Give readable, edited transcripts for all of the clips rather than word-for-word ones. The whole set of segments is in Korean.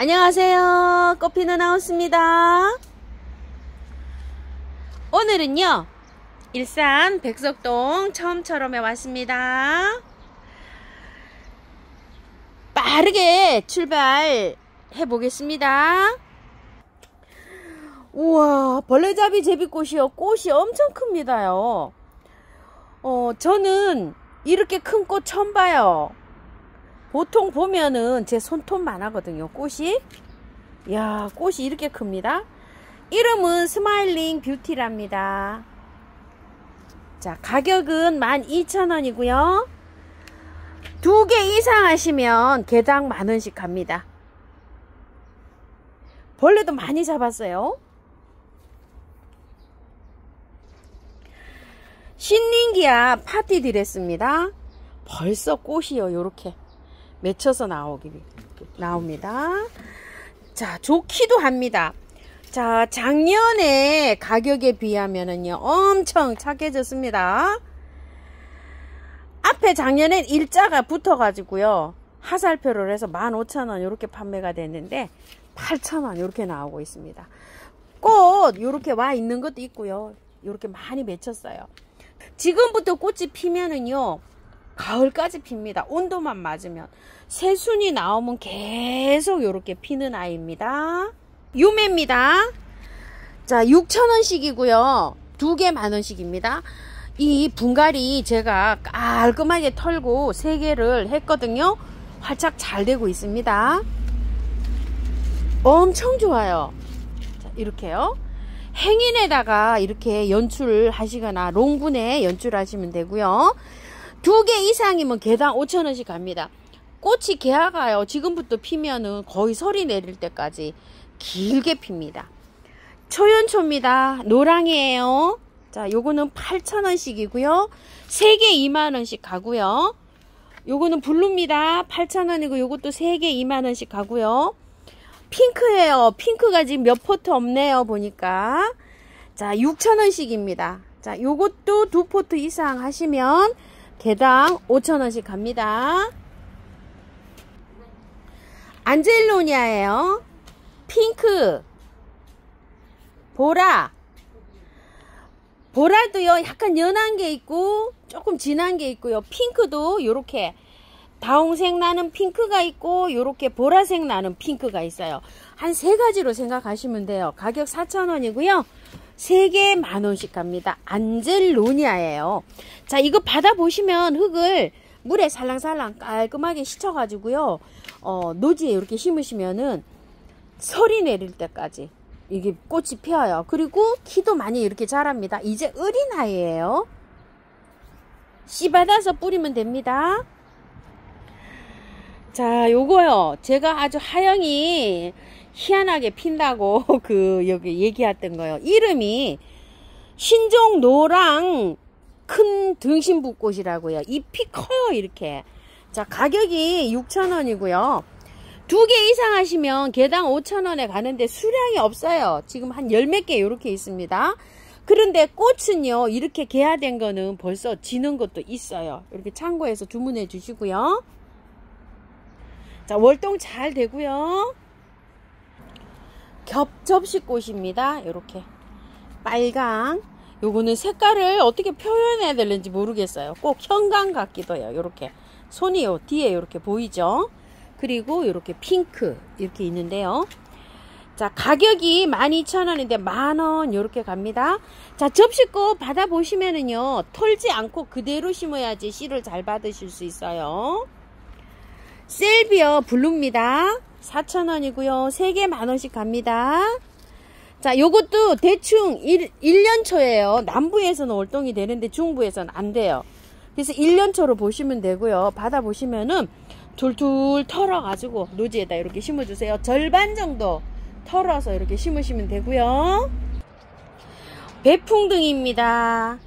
안녕하세요. 꽃피는 하우스입니다. 오늘은요, 일산 백석동 처음처럼에 왔습니다. 빠르게 출발해 보겠습니다. 우와, 벌레잡이 제비꽃이요. 꽃이 엄청 큽니다요. 저는 이렇게 큰 꽃 처음 봐요. 보통 보면은 제 손톱만 하거든요, 꽃이. 이야, 꽃이 이렇게 큽니다. 이름은 스마일링 뷰티랍니다. 자, 가격은 12,000원이고요. 2개 이상 하시면 개당 만원씩 갑니다. 벌레도 많이 잡았어요. 신nin기아 파티 드레스입니다. 벌써 꽃이요, 요렇게 맺혀서 나옵니다. 자, 좋기도 합니다. 자, 작년에 가격에 비하면은요, 엄청 착해졌습니다. 앞에 작년엔 일자가 붙어가지고요, 하살표를 해서 15,000원 이렇게 판매가 됐는데, 8,000원 이렇게 나오고 있습니다. 꽃 이렇게 와 있는 것도 있고요, 이렇게 많이 맺혔어요. 지금부터 꽃이 피면은요, 가을까지 핍니다. 온도만 맞으면. 새순이 나오면 계속 이렇게 피는 아이입니다. 유매입니다. 자, 6,000원씩이고요. 2개 만원씩입니다. 이 분갈이 제가 깔끔하게 털고 3개를 했거든요. 활짝 잘 되고 있습니다. 엄청 좋아요. 자, 이렇게요. 행인에다가 이렇게 연출을 하시거나 롱분에 연출하시면 되고요. 2개 이상이면 개당 5,000원씩 갑니다. 꽃이 개화가요, 지금부터 피면은 거의 설이 내릴 때까지 길게 핍니다. 초연초입니다. 노랑이에요. 자, 요거는 8,000원씩이고요. 3개 2만원씩 가고요. 요거는 블루입니다. 8,000원이고, 요것도 3개 2만원씩 가고요. 핑크예요. 핑크가 지금 몇 포트 없네요, 보니까. 자, 6,000원씩입니다. 자, 요것도 2포트 이상 하시면 개당 5,000원씩 갑니다. 안젤로니아예요. 핑크, 보라. 보라도요, 약간 연한 게 있고 조금 진한 게 있고요. 핑크도 요렇게 다홍색 나는 핑크가 있고 요렇게 보라색 나는 핑크가 있어요. 한 3가지로 생각하시면 돼요. 가격 4,000원이고요. 3개 만원씩 갑니다. 안젤로니아예요. 자, 이거 받아보시면 흙을 물에 살랑살랑 깔끔하게 씻어가지고요, 노지에 이렇게 심으시면은 설이 내릴 때까지 이게 꽃이 피어요. 그리고 키도 많이 이렇게 자랍니다. 이제 어린아이예요. 씨 받아서 뿌리면 됩니다. 자, 요거요, 제가 아주 하영이 희한하게 핀다고 여기 얘기했던 거요. 이름이 신종 노랑 큰 등신부꽃이라고요. 잎이 커요, 이렇게. 자, 가격이 6,000원이고요. 2개 이상 하시면 개당 5,000원에 가는데 수량이 없어요. 지금 한 10몇 개 이렇게 있습니다. 그런데 꽃은요, 이렇게 개화된 거는 벌써 지는 것도 있어요. 이렇게 참고해서 주문해 주시고요. 자, 월동 잘 되고요. 겹접시꽃입니다. 이렇게 빨강. 요거는 색깔을 어떻게 표현해야 되는지 모르겠어요. 꼭 형광 같기도 해요. 요렇게 손이 요 뒤에 이렇게 보이죠? 그리고 이렇게 핑크 이렇게 있는데요. 자, 가격이 12,000원인데 만원 이렇게 갑니다. 자, 접시꽃 받아보시면은요, 털지 않고 그대로 심어야지 씨를 잘 받으실 수 있어요. 셀비어 블루입니다. 4,000원이고요. 3개 만원씩 갑니다. 자, 요것도 대충 1년초예요. 남부에서는 월동이 되는데 중부에서는 안 돼요. 그래서 1년초로 보시면 되고요. 받아보시면은 둘둘 털어가지고 노지에다 이렇게 심어주세요. 절반 정도 털어서 이렇게 심으시면 되고요. 배풍등입니다.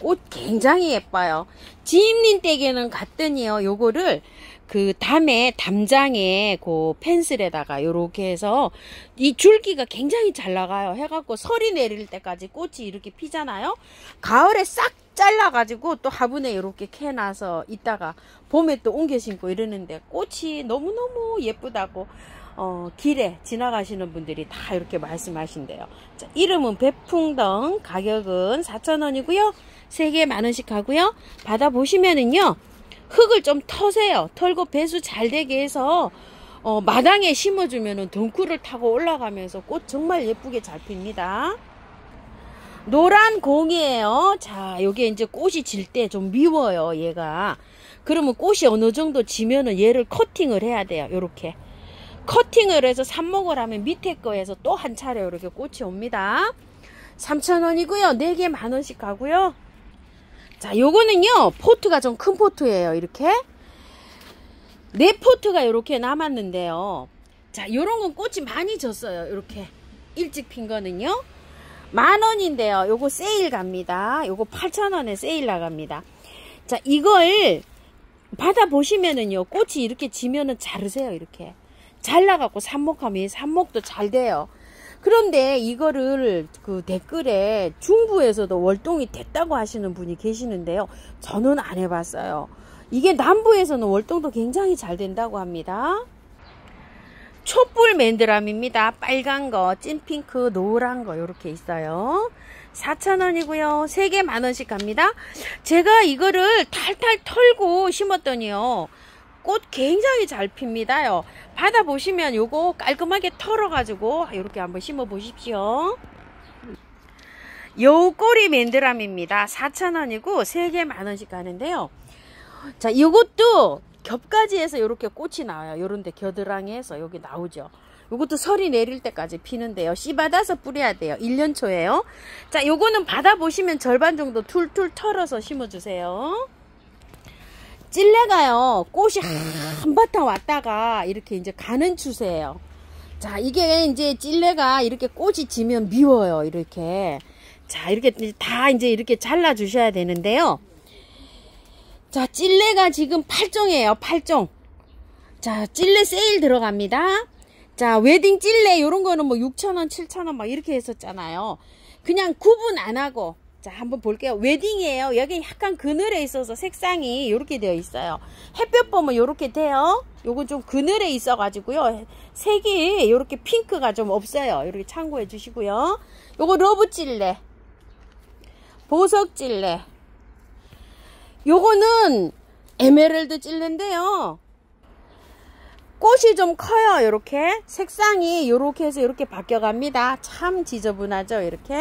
꽃 굉장히 예뻐요. 지임린 댁에는 갔더니요, 요거를 그 담장에 그 펜슬에다가 요렇게 해서 이 줄기가 굉장히 잘 나가요. 해갖고 설이 내릴 때까지 꽃이 이렇게 피잖아요. 가을에 싹 잘라가지고 또 화분에 이렇게 캐놔서 있다가 봄에 또 옮겨 심고 이러는데 꽃이 너무너무 예쁘다고 길에 지나가시는 분들이 다 이렇게 말씀하신대요. 자, 이름은 배풍덩, 가격은 4,000원이고요. 3개 10,000원씩 하고요. 받아보시면은요, 흙을 좀 터세요. 털고 배수 잘 되게 해서 마당에 심어주면은 덩쿨을 타고 올라가면서 꽃 정말 예쁘게 잘 핍니다. 노란 공이에요. 자, 요게 이제 꽃이 질 때 좀 미워요, 얘가. 그러면 꽃이 어느 정도 지면은 얘를 커팅을 해야 돼요. 요렇게. 커팅을 해서 삽목을 하면 밑에 거에서 또 한 차례 이렇게 꽃이 옵니다. 3,000원이고요. 4개 10,000원씩 가고요. 자, 요거는요, 포트가 좀 큰 포트예요. 이렇게. 4포트가 이렇게 남았는데요. 자, 요런 건 꽃이 많이 졌어요. 이렇게. 일찍 핀 거는요. 10,000원인데요. 요거 세일 갑니다. 요거 8,000원에 세일 나갑니다. 자, 이걸 받아보시면은요, 꽃이 이렇게 지면은 자르세요. 이렇게. 잘라갖고 삽목하면 삽목도 잘 돼요. 그런데 이거를 그 댓글에 중부에서도 월동이 됐다고 하시는 분이 계시는데요. 저는 안 해봤어요. 이게 남부에서는 월동도 굉장히 잘 된다고 합니다. 촛불 맨드람입니다. 빨간 거, 찐핑크, 노란 거 이렇게 있어요. 4,000원이고요. 3개 10,000원씩 갑니다. 제가 이거를 탈탈 털고 심었더니요, 꽃 굉장히 잘 핍니다요. 받아보시면 요거 깔끔하게 털어가지고 이렇게 한번 심어 보십시오. 여우꼬리 맨드람입니다. 4,000원이고 3개 10,000원씩 가는데요. 자, 이것도 겹가지에서 이렇게 꽃이 나와요. 요런데 겨드랑이에서 여기 나오죠. 요것도 설이 내릴 때까지 피는데요. 씨 받아서 뿌려야 돼요. 1년 초에요. 자, 요거는 받아보시면 절반 정도 툴툴 털어서 심어주세요. 찔레가요, 꽃이 한바탕 왔다가 이렇게 이제 가는 추세예요. 자, 이게 이제 찔레가 이렇게 꽃이 지면 미워요. 이렇게. 자, 이렇게 다 이제 이렇게 잘라 주셔야 되는데요. 자, 찔레가 지금 8종이에요. 8종. 자, 찔레 세일 들어갑니다. 자, 웨딩 찔레 요런 거는 뭐 6,000원, 7,000원 막 이렇게 했었잖아요. 그냥 구분 안 하고, 자, 한번 볼게요. 웨딩이에요. 여기 약간 그늘에 있어서 색상이 이렇게 되어 있어요. 햇볕 보면 이렇게 돼요. 요건 좀 그늘에 있어 가지고요, 색이 이렇게 핑크가 좀 없어요. 이렇게 참고해 주시고요. 요거 러브 찔레, 보석 찔레, 요거는 에메랄드 찔레인데요, 꽃이 좀 커요. 이렇게 색상이 이렇게 해서 이렇게 바뀌어 갑니다. 참 지저분하죠, 이렇게.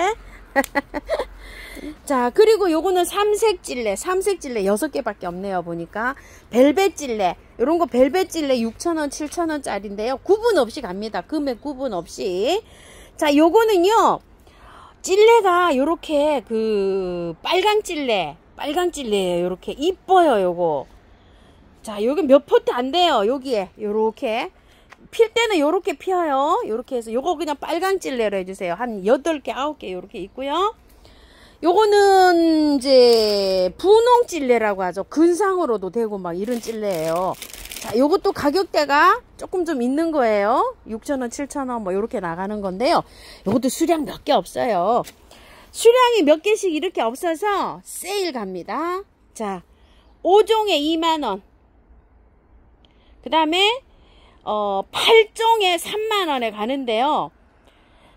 자, 그리고 요거는 삼색 찔레, 6개밖에 없네요. 보니까 벨벳 찔레, 요런 거 벨벳 찔레 6,000원, 7,000원짜리인데요. 구분 없이 갑니다. 금액 구분 없이. 자, 요거는요, 찔레가 요렇게 그 빨강 찔레예요. 요렇게 이뻐요. 요거. 자, 여기 몇 포트 안 돼요. 여기에 요렇게 필 때는 요렇게 피어요. 요렇게 해서 요거 그냥 빨강 찔레로 해주세요. 한 8개 9개 요렇게 있고요. 요거는 이제 분홍 찔레라고 하죠. 근상으로도 되고 막 이런 찔레예요. 자, 요것도 가격대가 조금 좀 있는 거예요. 6,000원, 7,000원 뭐 요렇게 나가는 건데요. 요것도 수량 몇 개 없어요. 수량이 몇 개씩 이렇게 없어서 세일 갑니다. 자, 5종에 20,000원. 그 다음에 8종에 30,000원에 가는데요.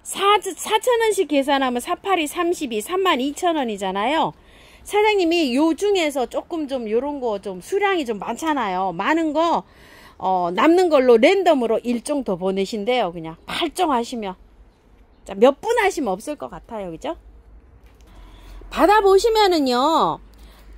4,000원씩 계산하면 4,8이 32, 32,000원이잖아요. 사장님이 요 중에서 조금 좀 요런 거 좀 수량이 좀 많잖아요. 많은 거 남는 걸로 랜덤으로 1종 더 보내신대요. 그냥 8종 하시면. 자, 몇 분 하시면 없을 것 같아요. 그죠? 받아보시면은요,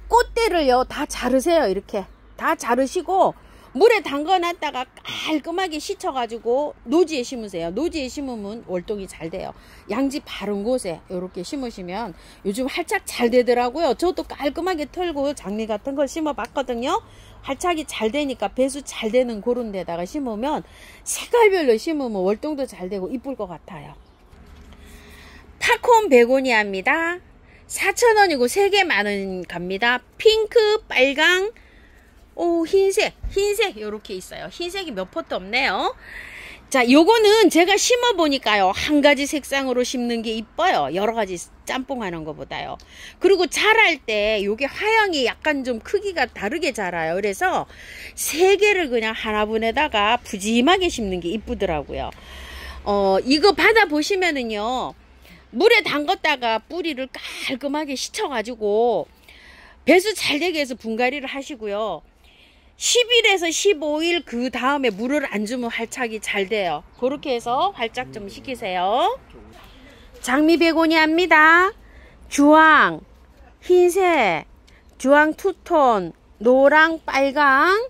꽃대를요 다 자르세요. 이렇게 다 자르시고 물에 담가놨다가 깔끔하게 씻어가지고 노지에 심으세요. 노지에 심으면 월동이 잘 돼요. 양지 바른 곳에 이렇게 심으시면 요즘 활착 잘 되더라고요. 저도 깔끔하게 털고 장미 같은 걸 심어봤거든요. 활착이 잘 되니까 배수 잘 되는 그런 데다가 심으면 색깔별로 심으면 월동도 잘 되고 이쁠 것 같아요. 팝콘 베고니아입니다. 4,000원이고 3개 10,000원 갑니다. 핑크, 빨강, 오, 흰색 요렇게 있어요. 흰색이 몇 포트 없네요. 자, 요거는 제가 심어 보니까요, 한 가지 색상으로 심는 게 이뻐요. 여러 가지 짬뽕 하는 것보다요. 그리고 자랄 때 요게 화형이 약간 좀 크기가 다르게 자라요. 그래서 세 개를 그냥 하나분에다가 푸짐하게 심는 게 이쁘더라고요. 이거 받아 보시면은요, 물에 담갔다가 뿌리를 깔끔하게 씻어가지고 배수 잘 되게 해서 분갈이를 하시고요. 10일에서 15일 그 다음에 물을 안 주면 활착이 잘 돼요. 그렇게 해서 활착 좀 시키세요. 장미 베고니아입니다. 주황, 흰색, 주황 투톤, 노랑, 빨강.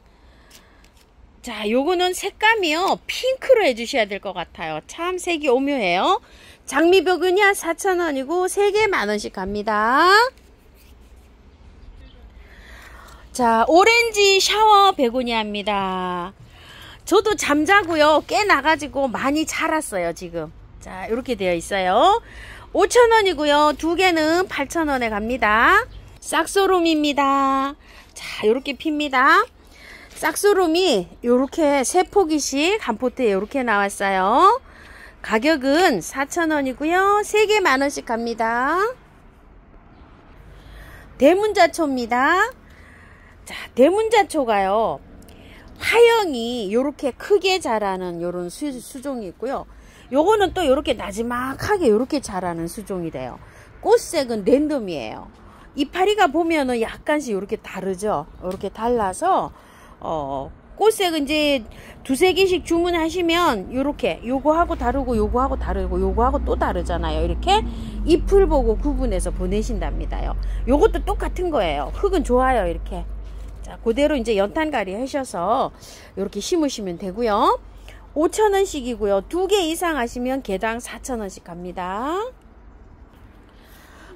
자, 요거는 색감이요, 핑크로 해주셔야 될 것 같아요. 참 색이 오묘해요. 장미 베고니아 4,000원이고 3개 만원씩 갑니다. 자, 오렌지 샤워 베고니아입니다. 저도 잠자고요, 깨 나가지고 많이 자랐어요 지금. 자, 이렇게 되어 있어요. 5,000원이고요 2개는 8,000원에 갑니다. 싹소롬입니다. 자, 이렇게 핍니다. 싹소롬이 요렇게 3포기씩 한 포트에 이렇게 나왔어요. 가격은 4,000원이고요 3개 만원씩 갑니다. 대문자초입니다. 자, 대문자초가요, 화형이 요렇게 크게 자라는 요런 수종이 있고요. 요거는 또 요렇게 나지막하게 요렇게 자라는 수종이래요. 꽃색은 랜덤이에요. 이파리가 보면은 약간씩 요렇게 다르죠. 요렇게 달라서 꽃색은 이제 2-3개씩 주문하시면 요렇게 요거하고 다르고 요거하고 다르고 요거하고 또 다르잖아요. 이렇게 잎을 보고 구분해서 보내신답니다요. 요것도 똑같은 거예요. 흙은 좋아요. 이렇게 자, 그대로 이제 연탄가리 하셔서 이렇게 심으시면 되고요. 5,000원씩이고요 2개 이상 하시면 개당 4,000원씩 갑니다.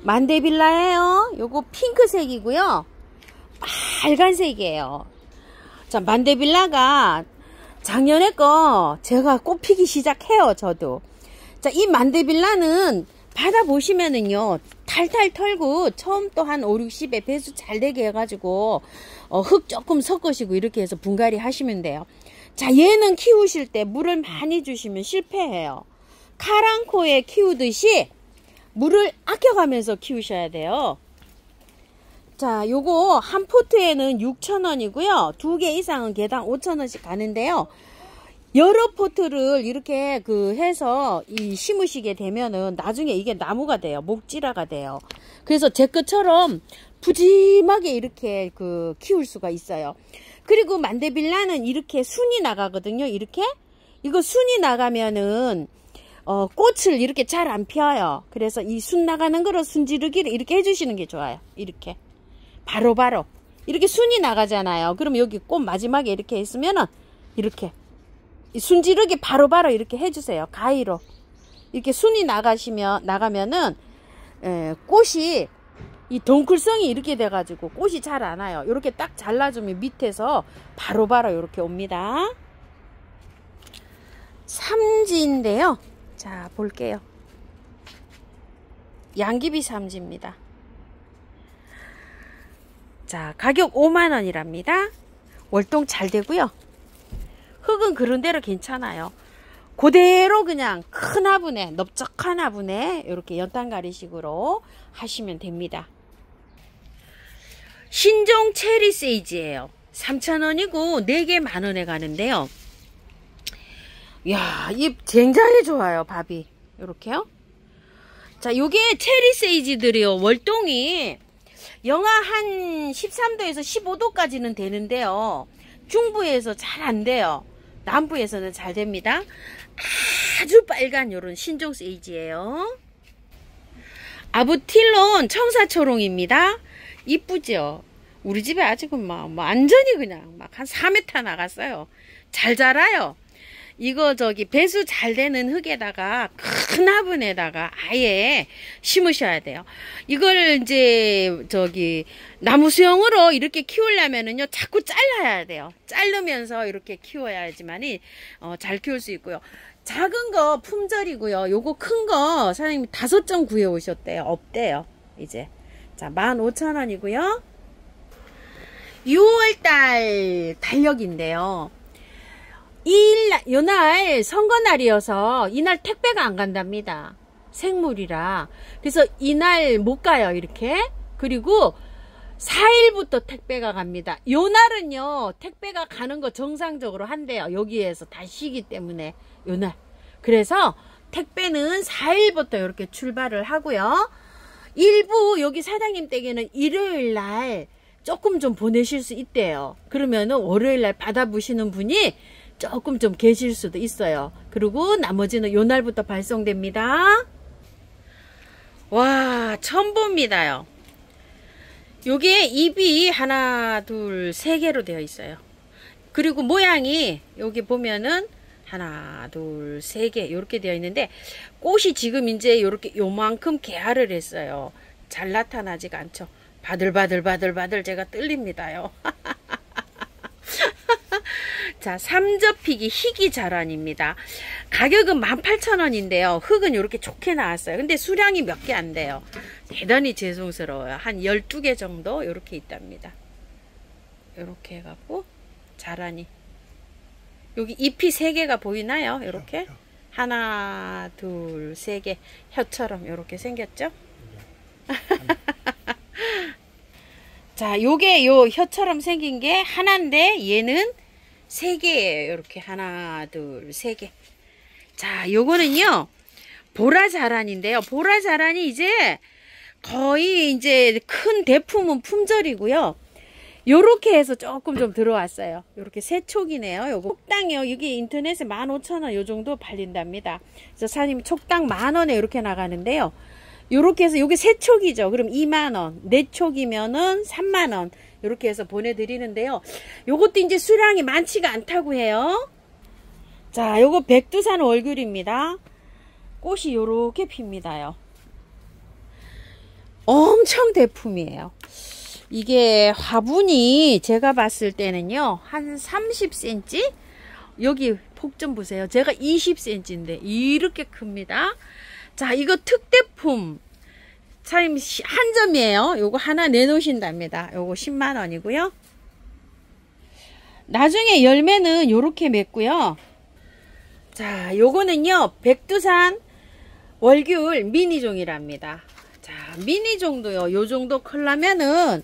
만데빌라예요. 요거 핑크색이고요 빨간색이에요. 자, 만데빌라가 작년에 거 제가 꽃 피기 시작해요. 저도. 자, 이 만데빌라는 받아보시면은요, 탈탈 털고 처음 또 한 5, 60에 배수 잘 되게 해가지고 흙 조금 섞으시고 이렇게 해서 분갈이 하시면 돼요. 자, 얘는 키우실 때 물을 많이 주시면 실패해요. 카랑코에 키우듯이 물을 아껴가면서 키우셔야 돼요. 자, 요거 한 포트에는 6,000원이고요 2개 이상은 개당 5,000원씩 가는데요, 여러 포트를 이렇게 해서 심으시게 되면은 나중에 이게 나무가 돼요. 목지라가 돼요. 그래서 제 것처럼 푸짐하게 이렇게 키울 수가 있어요. 그리고 만데빌라는 이렇게 순이 나가거든요. 이렇게 이거 순이 나가면은 꽃을 이렇게 잘 안 펴요. 그래서 이 순 나가는 거로 순지르기를 이렇게 해주시는 게 좋아요. 이렇게 바로바로 이렇게 순이 나가잖아요. 그럼 여기 꽃 마지막에 이렇게 있으면은 이렇게 순지르기 바로바로 이렇게 해주세요. 가위로 이렇게 순이 나가면은 꽃이 이 덩쿨성이 이렇게 돼가지고 꽃이 잘 안 와요. 이렇게 딱 잘라주면 밑에서 바로바로 이렇게 옵니다. 삼지인데요. 자, 볼게요. 양귀비 삼지입니다. 자, 가격 5만원이랍니다. 월동 잘 되고요. 흙은 그런대로 괜찮아요. 그대로 그냥 큰 화분에, 넓적한 화분에 이렇게 연탄가리식으로 하시면 됩니다. 신종 체리 세이지예요. 3,000원이고 4개 만원에 가는데요. 이야, 잎 굉장히 좋아요. 밥이 이렇게요. 자, 요게 체리 세이지들이요, 월동이 영하 한 13도에서 15도까지는 되는데요, 중부에서 잘 안 돼요. 남부에서는 잘 됩니다. 아주 빨간 요런 신종 세이지예요. 아부틸론 청사초롱입니다. 이쁘죠? 우리 집에 아직은 완전히 그냥 한 4m 나갔어요. 잘 자라요. 이거 배수 잘 되는 흙에다가 큰 화분에다가 아예 심으셔야 돼요. 이걸 이제 나무 수영으로 이렇게 키우려면은요, 자꾸 잘라야 돼요. 자르면서 이렇게 키워야지만이 잘 키울 수 있고요. 작은 거 품절이고요. 요거 큰 거 사장님이 5점 구해 오셨대요. 없대요. 이제. 자, 15,000원이고요. 6월달 달력인데요. 요날 선거날이어서 이날 택배가 안 간답니다. 생물이라. 그래서 이날 못 가요, 이렇게. 그리고 4일부터 택배가 갑니다. 요날은요, 택배가 가는 거 정상적으로 한대요. 여기에서 다 쉬기 때문에, 요날. 그래서 택배는 4일부터 이렇게 출발을 하고요. 일부 여기 사장님 댁에는 일요일 날 조금 좀 보내실 수 있대요. 그러면은 월요일 날 받아보시는 분이 조금 좀 계실 수도 있어요. 그리고 나머지는 요날부터 발송됩니다. 와, 처음 봅니다요. 요게 입이 하나, 둘, 세 개로 되어 있어요. 그리고 모양이 여기 보면은 하나, 둘, 세 개 이렇게 되어 있는데 꽃이 지금 이제 요렇게 요만큼 개화를 했어요. 잘 나타나지가 않죠. 바들바들 제가 떨립니다요. 자, 삼접히기 희귀 자란입니다. 가격은 18,000원인데요. 흙은 이렇게 좋게 나왔어요. 근데 수량이 몇 개 안 돼요. 대단히 죄송스러워요. 한 12개 정도 이렇게 있답니다. 이렇게 해갖고 자란이. 여기 잎이 3개가 보이나요? 이렇게. 하나, 둘, 3개. 혀처럼 이렇게 생겼죠? 자, 요게 요 혀처럼 생긴 게 하나인데 얘는 3개예요. 이렇게 하나, 둘, 3개. 자, 요거는요. 보라자란인데요. 보라자란이 이제 거의 이제 큰 대품은 품절이고요. 요렇게 해서 조금 좀 들어왔어요. 요렇게 새촉이네요. 요거 촉당이요. 이게 인터넷에 15,000원 요 정도 팔린답니다. 그래서 사장님이 촉당 10,000원에 이렇게 나가는데요. 요렇게 해서 요게 새촉이죠. 그럼 20,000원. 4촉이면은 30,000원. 요렇게 해서 보내드리는데요. 요것도 이제 수량이 많지가 않다고 해요. 자, 요거 백두산 월귤입니다. 꽃이 요렇게 핍니다요. 엄청 대품이에요. 이게 화분이 제가 봤을 때는요 한 30cm. 여기 폭 좀 보세요. 제가 20cm인데 이렇게 큽니다. 자, 이거 특대품 참 한 점이에요. 요거 하나 내놓으신답니다. 요거 10만원이고요 나중에 열매는 요렇게 맺고요. 자, 요거는요 백두산 월귤 미니종이랍니다. 자, 미니종도요 요 정도 클라면은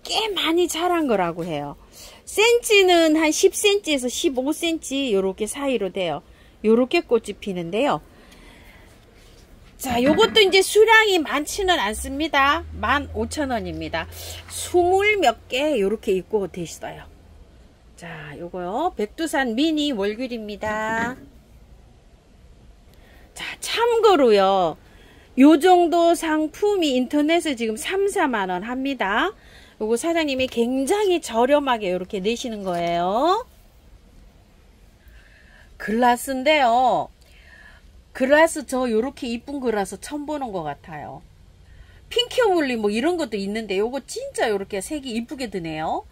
꽤 많이 자란 거라고 해요. 센치는 한 10cm에서 15cm 요렇게 사이로 돼요. 요렇게 꽃이 피는데요. 자, 요것도 이제 수량이 많지는 않습니다. 15,000원입니다. 20 몇 개 요렇게 입고 되시어요. 자, 요거요 백두산 미니 월귤입니다. 자, 참고로요 요 정도 상품이 인터넷에 지금 3, 4만원 합니다. 요거 사장님이 굉장히 저렴하게 이렇게 내시는 거예요. 글라스인데요. 글라스 저 요렇게 이쁜 글라스 처음 보는 것 같아요. 핑크뮬리 뭐 이런 것도 있는데 요거 진짜 요렇게 색이 이쁘게 드네요.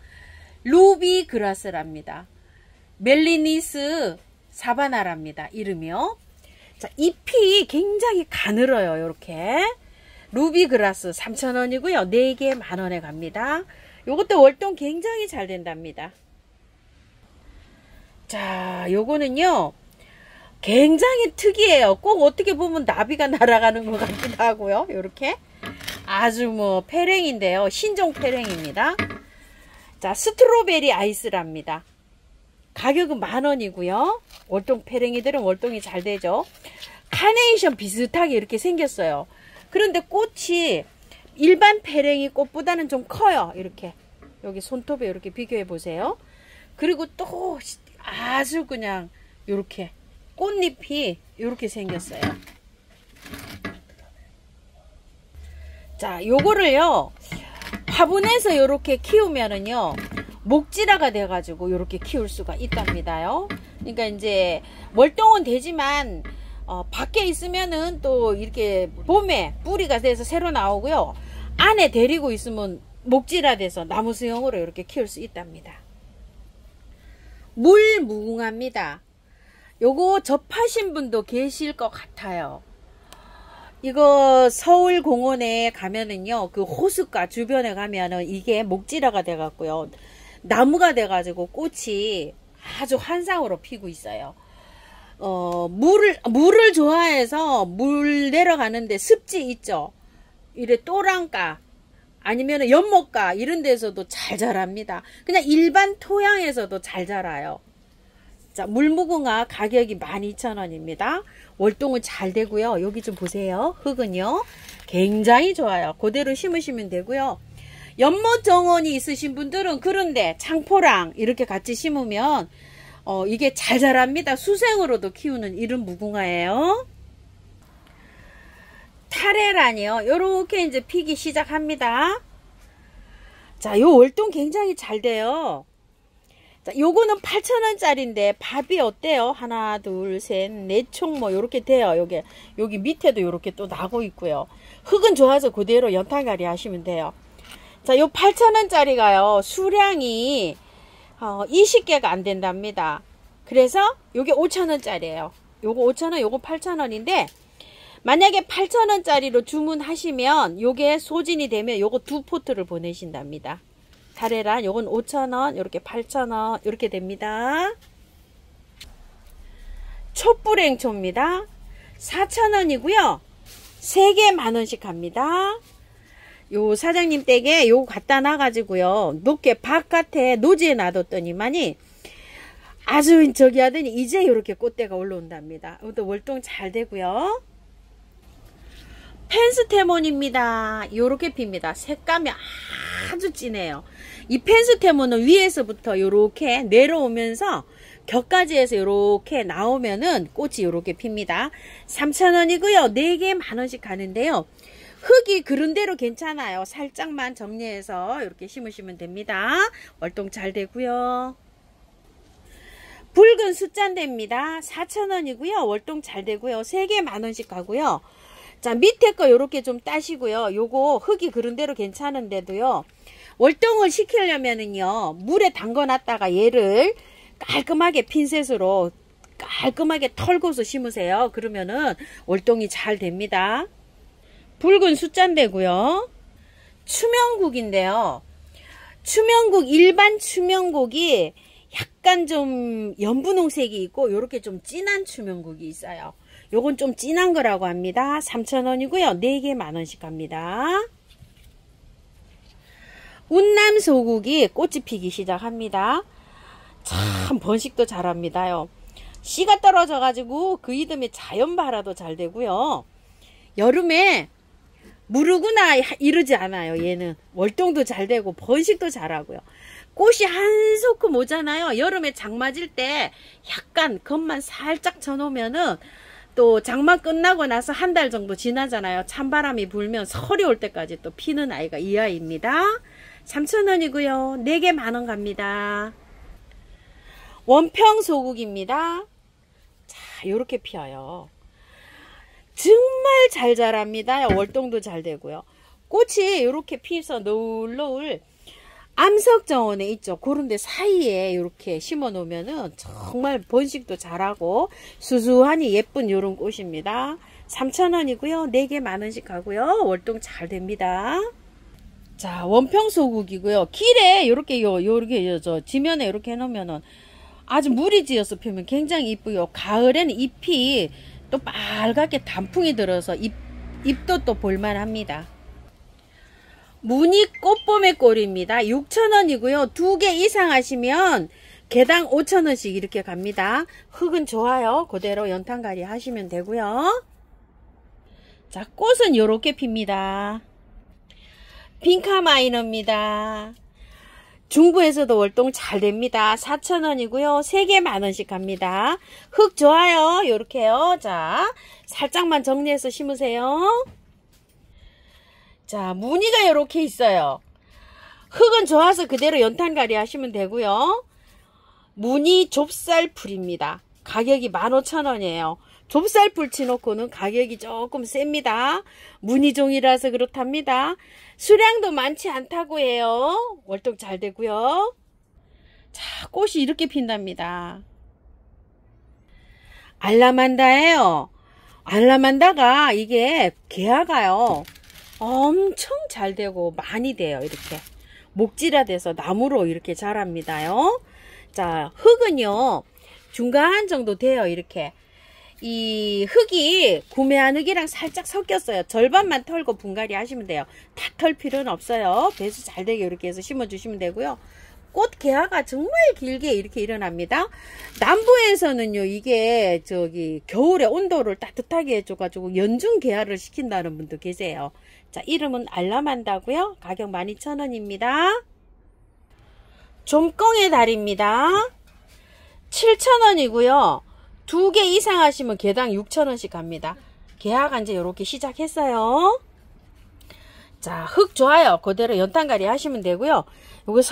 루비 글라스랍니다. 멜리니스 사바나랍니다. 이름이요. 자, 잎이 굉장히 가늘어요. 요렇게. 루비 글라스 3,000원이고요. 4개 만원에 갑니다. 요것도 월동 굉장히 잘 된답니다. 자, 요거는요 굉장히 특이해요. 꼭 어떻게 보면 나비가 날아가는 것 같기도 하고요. 요렇게 아주 뭐 페랭인데요. 신종 페랭입니다. 자, 스트로베리 아이스랍니다. 가격은 10,000원이고요. 월동 페랭이들은 월동이 잘 되죠. 카네이션 비슷하게 이렇게 생겼어요. 그런데 꽃이 일반 페랭이 꽃보다는 좀 커요. 이렇게 여기 손톱에 이렇게 비교해 보세요. 그리고 또 아주 그냥 이렇게 꽃잎이 이렇게 생겼어요. 자, 요거를요 화분에서 이렇게 키우면은요 목지라가 돼 가지고 이렇게 키울 수가 있답니다요. 그러니까 이제 월동은 되지만 밖에 있으면은 또 이렇게 봄에 뿌리가 돼서 새로 나오고요. 안에 데리고 있으면 목지라 돼서 나무 수용으로 이렇게 키울 수 있답니다. 물 무궁화입니다. 요거 접하신 분도 계실 것 같아요. 이거 서울공원에 가면은요, 그 호숫가 주변에 가면은 이게 목지라가 돼갖고요, 나무가 돼가지고 꽃이 아주 환상으로 피고 있어요. 물을 좋아해서 물 내려가는데 습지 있죠? 이래 또랑가, 아니면 연못가, 이런 데서도 잘 자랍니다. 그냥 일반 토양에서도 잘 자라요. 자, 물무궁화 가격이 12,000원입니다. 월동은 잘 되고요. 여기 좀 보세요. 흙은요, 굉장히 좋아요. 그대로 심으시면 되고요. 연못 정원이 있으신 분들은 그런데 창포랑 이렇게 같이 심으면 이게 잘 자랍니다. 수생으로도 키우는 이런 무궁화예요. 타레란이요. 요렇게 이제 피기 시작합니다. 자, 요 월동 굉장히 잘 돼요. 자, 요거는 8,000원짜리인데 밥이 어때요? 하나, 둘, 셋, 넷 총 뭐 요렇게 돼요. 여기 밑에도 요렇게 또 나고 있고요. 흙은 좋아서 그대로 연탄가리 하시면 돼요. 자, 요 8,000원짜리가요, 수량이 20개가 안 된답니다. 그래서 요게 5,000원짜리예요. 요거 5,000원, 요거 8,000원인데, 만약에 8,000원짜리로 주문하시면 요게 소진이 되면 요거 2포트를 보내신답니다. 타레란 요건 5,000원, 요렇게 8,000원 요렇게 됩니다. 촛불행초입니다. 4,000원이고요. 3개 만원씩 합니다. 요 사장님 댁에 요거 갖다 놔가지고요, 높게 바깥에 노지에 놔뒀더니만이 아주 저기 하더니 이제 요렇게 꽃대가 올라온답니다. 이것도 월동 잘 되고요. 펜스테몬입니다. 요렇게 핍니다. 색감이 아주 진해요. 이 펜스테몬은 위에서부터 요렇게 내려오면서 격가지에서 요렇게 나오면은 꽃이 요렇게 핍니다. 3,000원이고요. 4개 만원씩 가는데요. 흙이 그런대로 괜찮아요. 살짝만 정리해서 이렇게 심으시면 됩니다. 월동 잘 되고요. 붉은 숫잔대입니다. 4,000원이고요. 월동 잘 되고요. 3개 만원씩 가고요. 자, 밑에 거 요렇게 좀 따시고요. 요거 흙이 그런대로 괜찮은데도요, 월동을 시키려면은요, 물에 담궈 놨다가 얘를 깔끔하게 핀셋으로 깔끔하게 털고서 심으세요. 그러면은 월동이 잘 됩니다. 붉은 숫잔대고요. 추명국인데요. 추명국, 일반 추명국이 약간 좀 연분홍색이 있고 요렇게 좀 진한 추명국이 있어요. 요건 좀 진한 거라고 합니다. 3,000원이고요. 4개 만원씩 합니다. 운남소국이 꽃이 피기 시작합니다. 참 번식도 잘합니다요. 씨가 떨어져 가지고 그 이듬해 자연발화도 잘 되고요. 여름에 무르구나 이러지 않아요. 얘는 월동도 잘 되고 번식도 잘하고요. 꽃이 한 소큼 오잖아요. 여름에 장 맞을 때 약간 겉만 살짝 쳐놓으면은 또 장마 끝나고 나서 한 달 정도 지나잖아요. 찬바람이 불면 설이 올 때까지 또 피는 아이가 이 아이입니다. 3,000원이고요. 4개 만원 갑니다. 원평소국입니다. 자, 요렇게 피어요. 정말 잘 자랍니다. 월동도 잘 되고요. 꽃이 이렇게 피서 노을노을 암석정원에 있죠. 그런데 사이에 이렇게 심어 놓으면은 정말 번식도 잘하고 수수하니 예쁜 요런 꽃입니다. 3,000원이고요. 4개 만원씩 가고요. 월동 잘 됩니다. 자, 원평소국이고요. 길에 요렇게 저 지면에 이렇게 해놓으면은 아주 무리지어서 피우면 굉장히 이쁘요. 가을에는 잎이 또 빨갛게 단풍이 들어서 잎도 또 볼만합니다. 무늬 꽃봄의 꼴입니다. 6,000원이고요. 2개 이상 하시면 개당 5,000원씩 이렇게 갑니다. 흙은 좋아요. 그대로 연탄가리 하시면 되고요. 자, 꽃은 요렇게 핍니다. 핑카마이너입니다. 중부에서도 월동 잘 됩니다. 4,000원이고요. 3개 만원씩 갑니다. 흙 좋아요. 요렇게요. 자, 살짝만 정리해서 심으세요. 자, 무늬가 요렇게 있어요. 흙은 좋아서 그대로 연탄가리 하시면 되고요. 무늬 좁쌀풀입니다. 가격이 15,000원이에요. 좁쌀풀 치놓고는 가격이 조금 셉니다. 무늬종이라서 그렇답니다. 수량도 많지 않다고 해요. 월동 잘 되고요. 자, 꽃이 이렇게 핀답니다. 알라만다예요. 알라만다가 이게 개화가요 엄청 잘 되고 많이 돼요. 이렇게 목지라 돼서 나무로 이렇게 자랍니다요. 자, 흙은요 중간 정도 돼요. 이렇게 이 흙이 구매한 흙이랑 살짝 섞였어요. 절반만 털고 분갈이 하시면 돼요. 다 털 필요는 없어요. 배수 잘 되게 이렇게 해서 심어 주시면 되고요. 꽃 개화가 정말 길게 이렇게 일어납니다. 남부에서는요 이게 저기 겨울에 온도를 따뜻하게 해줘가지고 연중 개화를 시킨다는 분도 계세요. 자, 이름은 알라만다고요. 가격 12,000원입니다. 좀꽁의 달입니다. 7,000원이고요. 2개 이상 하시면 개당 6,000원씩 갑니다. 개화가 이제 이렇게 시작했어요. 자, 흙 좋아요. 그대로 연탄가리 하시면 되고요. 요거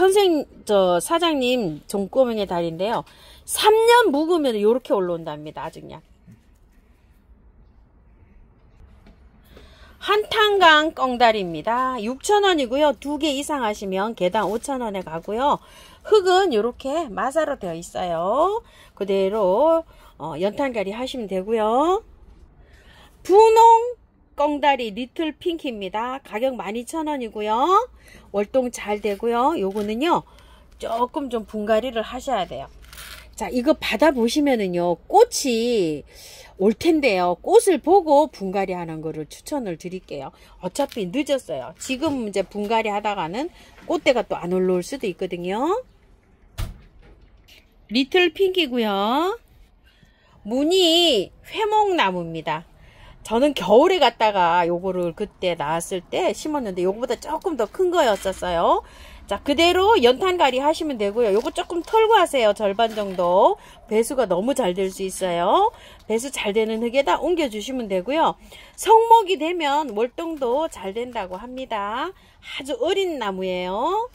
사장님 종꼬맹의 달인데요. 3년 묵으면 이렇게 올라온답니다. 아주 그냥. 한탄강 꽁다리입니다. 6,000원이고요. 2개 이상 하시면 개당 5,000원에 가고요. 흙은 이렇게 마사로 되어 있어요. 그대로 연탄가리 하시면 되고요. 분홍 꽁다리 리틀 핑크입니다. 가격 12,000원이고요. 월동 잘 되고요. 요거는요 조금 좀 분갈이를 하셔야 돼요. 자, 이거 받아보시면은요 꽃이 올 텐데요. 꽃을 보고 분갈이 하는 거를 추천을 드릴게요. 어차피 늦었어요. 지금 이제 분갈이 하다가는 꽃대가 또 안 올라올 수도 있거든요. 리틀 핑크이고요. 무늬 회목나무입니다. 저는 겨울에 갔다가 요거를 그때 나왔을 때 심었는데 요거보다 조금 더 큰 거였었어요. 자, 그대로 연탄가리 하시면 되고요. 요거 조금 털고 하세요. 절반 정도. 배수가 너무 잘 될 수 있어요. 배수 잘 되는 흙에다 옮겨 주시면 되고요. 성목이 되면 월동도 잘 된다고 합니다. 아주 어린 나무예요.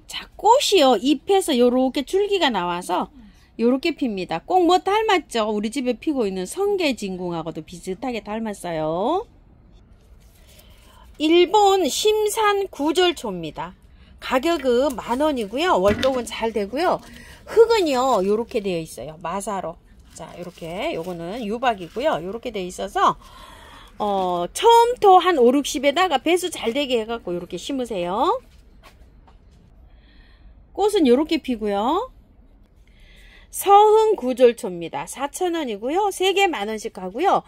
자, 꽃이요 잎에서 요렇게 줄기가 나와서 요렇게 핍니다. 꼭 뭐 닮았죠? 우리 집에 피고 있는 성게진궁하고도 비슷하게 닮았어요. 일본 심산 구절초입니다. 가격은 10,000원이고요. 월동은 잘 되고요. 흙은요 요렇게 되어 있어요. 마사로. 자, 요렇게 요거는 유박이고요. 요렇게 되어 있어서 처음부터 한 5, 60에다가 배수 잘 되게 해갖고 요렇게 심으세요. 꽃은 요렇게 피고요. 서흥 구절초입니다. 4,000원이고요. 3개 10,000원씩 가고요.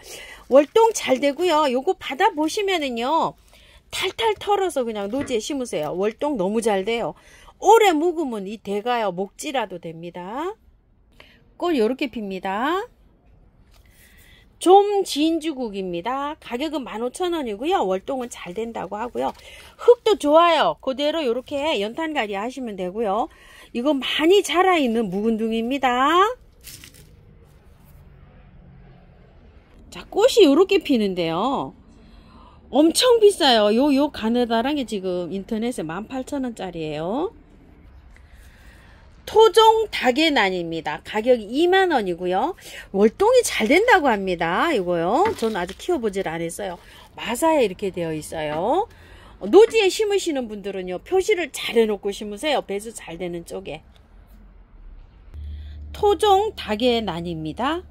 월동 잘 되고요. 요거 받아보시면은요. 탈탈 털어서 그냥 노지에 심으세요. 월동 너무 잘 돼요. 오래 묵으면 이 대가요. 목지라도 됩니다. 꽃 요렇게 핍니다. 좀 진주국입니다. 가격은 15,000원이고요. 월동은 잘 된다고 하고요. 흙도 좋아요. 그대로 요렇게 연탄가리 하시면 되고요. 이거 많이 자라있는 묵은둥입니다. 자, 꽃이 요렇게 피는데요. 엄청 비싸요. 요 가느다란 게 지금 인터넷에 18,000원짜리예요. 토종 다계난입니다. 가격이 20,000원이고요. 월동이 잘 된다고 합니다. 이거요. 저는 아직 키워보질 않았어요. 마사에 이렇게 되어 있어요. 노지에 심으시는 분들은요. 표시를 잘 해놓고 심으세요. 배수 잘 되는 쪽에. 토종 다계난입니다.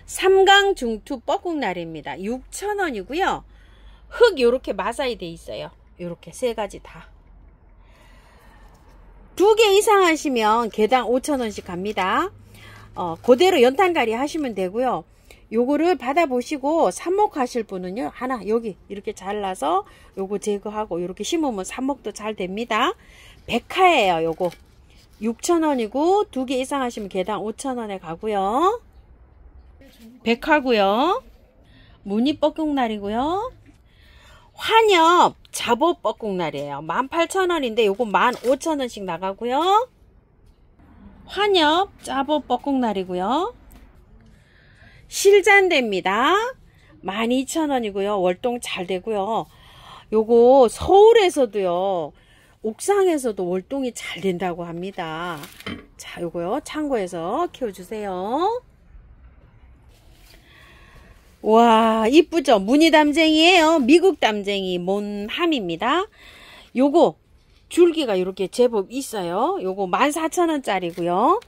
삼강중투 뻐꾹날입니다. 6,000원이고요. 흙 요렇게 마사에 돼 있어요. 요렇게 세 가지 다. 2개 이상 하시면 개당 5,000원씩 갑니다. 그대로 연탄가리 하시면 되고요. 요거를 받아보시고 삽목하실 분은요. 하나 여기 이렇게 잘라서 요거 제거하고 이렇게 심으면 삽목도 잘 됩니다. 백화예요. 요거 6,000원이고 2개 이상 하시면 개당 5,000원에 가고요. 백화고요. 무늬 뻐꾹날이고요. 환엽 자보 뻐꾹날이에요. 18,000원인데 요거 15,000원씩 나가고요. 환엽 자보 뻐꾹날이고요. 실잔대입니다. 12,000원이고요. 월동 잘 되고요. 요거 서울에서도요. 옥상에서도 월동이 잘 된다고 합니다. 자, 요거요. 창고에서 키워주세요. 와, 이쁘죠? 무늬 담쟁이에요. 미국 담쟁이 몬함입니다. 요거 줄기가 이렇게 제법 있어요. 요거 14,000원짜리고요.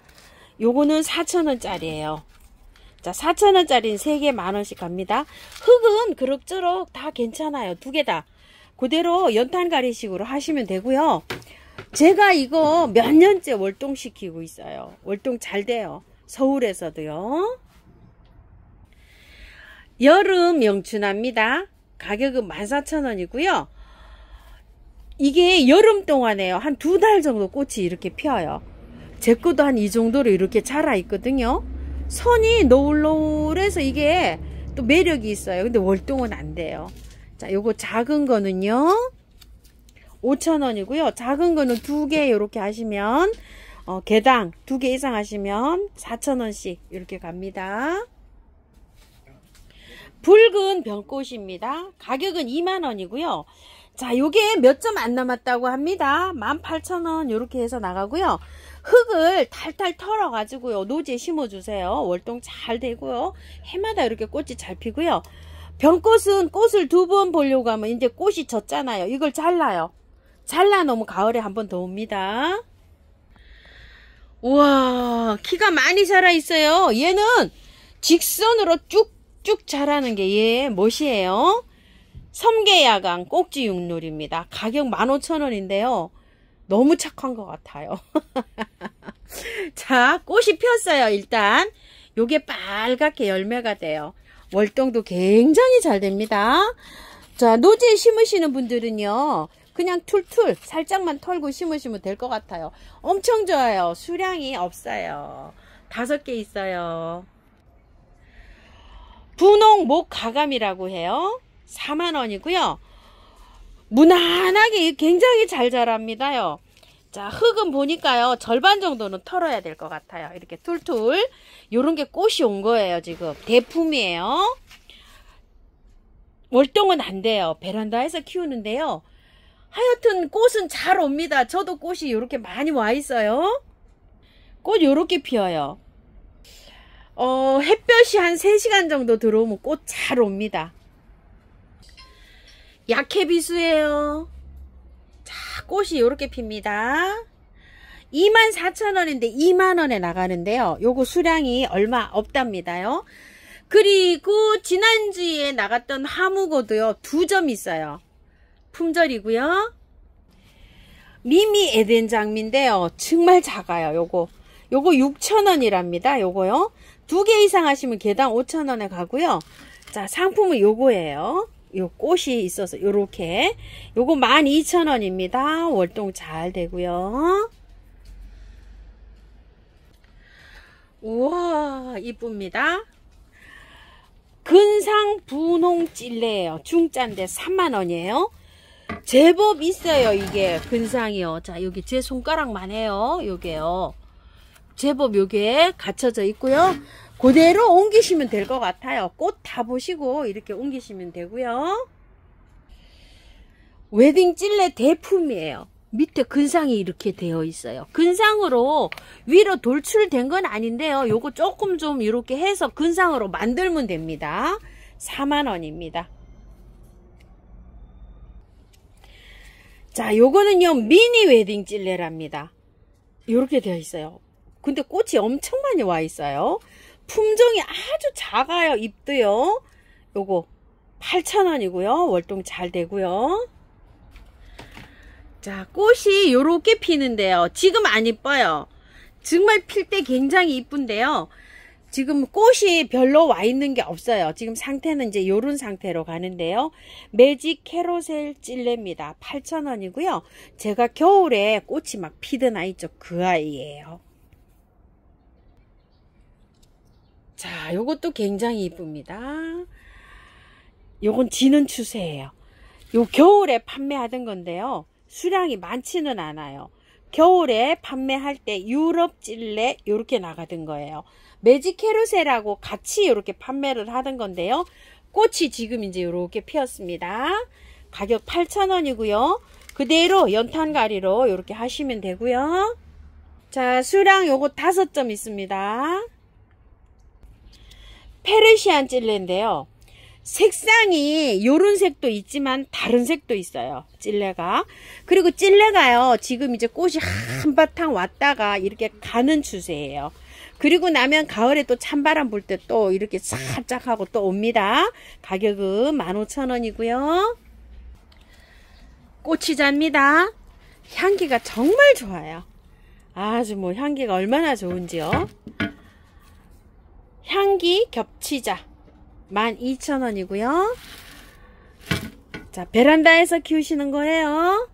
요거는 4,000원짜리예요. 자, 4,000원짜리는 3개 만원씩 갑니다. 흙은 그럭저럭 다 괜찮아요. 2개 다. 그대로 연탄가리식으로 하시면 되고요. 제가 이거 몇 년째 월동시키고 있어요. 월동 잘 돼요. 서울에서도요. 여름 영춘합니다. 가격은 14,000원이고요. 이게 여름 동안에요. 한 2달 정도 꽃이 이렇게 펴요. 제 것도 한 이 정도로 이렇게 자라 있거든요. 선이 노을노을해서 이게 또 매력이 있어요. 근데 월동은 안 돼요. 자, 요거 작은 거는요 5,000원이고요. 작은 거는 2개 이렇게 하시면 개당 2개 이상 하시면 4,000원씩 이렇게 갑니다. 붉은 병꽃입니다. 가격은 2만원이고요. 자, 요게 몇 점 안 남았다고 합니다. 18,000원 이렇게 해서 나가고요. 흙을 탈탈 털어 가지고요 노지에 심어 주세요. 월동 잘 되고요. 해마다 이렇게 꽃이 잘 피고요. 병꽃은 꽃을 2번 보려고 하면 이제 꽃이 졌잖아요. 이걸 잘라요. 잘라 놓으면 가을에 한 번 더 옵니다. 우와, 키가 많이 자라 있어요. 얘는 직선으로 쭉쭉 자라는 게 얘 멋이에요. 섬계야광 꼭지육룰입니다. 가격 15,000원인데요. 너무 착한 것 같아요. 자, 꽃이 폈어요. 일단 요게 빨갛게 열매가 돼요. 월동도 굉장히 잘 됩니다. 자, 노지에 심으시는 분들은요 그냥 툴툴 살짝만 털고 심으시면 될 것 같아요. 엄청 좋아요. 수량이 없어요. 5개 있어요. 분홍 목가감이라고 해요. 4만원이고요. 무난하게 굉장히 잘 자랍니다요. 자, 흙은 보니까요 절반 정도는 털어야 될 것 같아요. 이렇게 툴툴 요런 게 꽃이 온 거예요. 지금 대품이에요. 월동은 안 돼요. 베란다에서 키우는데요. 하여튼 꽃은 잘 옵니다. 저도 꽃이 이렇게 많이 와 있어요. 꽃 요렇게 피어요. 햇볕이 한 3시간 정도 들어오면 꽃 잘 옵니다. 약해비수예요. 자, 꽃이 이렇게 핍니다. 24,000원인데 2만원에 나가는데요. 요거 수량이 얼마 없답니다요. 그리고 지난주에 나갔던 하무고도요 2점 있어요. 품절이고요. 미미 에덴 장미인데요. 정말 작아요. 요거 6,000원이랍니다. 요거요. 2개 이상 하시면 개당 5,000원에 가고요. 자, 상품은 요거예요. 요 꽃이 있어서 요렇게 요거 12,000원입니다. 월동 잘 되고요. 우와, 이쁩니다. 근상 분홍 찔레예요. 중짜인데 3만원이에요. 제법 있어요. 이게 근상이요. 자, 여기 제 손가락만 해요. 요게요. 제법 요게 갖춰져 있고요. 그대로 옮기시면 될 것 같아요. 꽃 다 보시고 이렇게 옮기시면 되고요. 웨딩 찔레 대품이에요. 밑에 근상이 이렇게 되어 있어요. 근상으로 위로 돌출된 건 아닌데요. 요거 조금 좀 이렇게 해서 근상으로 만들면 됩니다. 4만원입니다. 자, 요거는요 미니 웨딩 찔레랍니다. 이렇게 되어 있어요. 근데 꽃이 엄청 많이 와 있어요. 품종이 아주 작아요. 잎도요. 요거 8,000원이고요. 월동 잘 되고요. 자, 꽃이 요렇게 피는데요. 지금 안 이뻐요. 정말 필 때 굉장히 이쁜데요. 지금 꽃이 별로 와 있는 게 없어요. 지금 상태는 이제 요런 상태로 가는데요. 매직 캐로셀 찔레입니다. 8,000원이고요. 제가 겨울에 꽃이 막 피던 아이 쪽 그 아이예요. 자, 요것도 굉장히 이쁩니다. 요건 지는 추세예요. 요 겨울에 판매하던 건데요. 수량이 많지는 않아요. 겨울에 판매할 때 유럽 찔레 요렇게 나가던 거예요. 매직 캐루셀하고 같이 이렇게 판매를 하던 건데요. 꽃이 지금 이제 이렇게 피었습니다. 가격 8,000원이고요. 그대로 연탄가리로 이렇게 하시면 되고요. 자, 수량 요거 5점 있습니다. 페르시안 찔레인데요. 색상이 요런 색도 있지만 다른 색도 있어요. 찔레가. 그리고 찔레가요. 지금 이제 꽃이 한바탕 왔다가 이렇게 가는 추세예요. 그리고 나면 가을에 또 찬바람 불 때 또 이렇게 살짝 하고 또 옵니다. 가격은 15,000원이고요. 꼬치자입니다. 향기가 정말 좋아요. 아주 뭐 향기가 얼마나 좋은지요. 향기 겹치자 12,000원이고요. 자, 베란다에서 키우시는 거예요.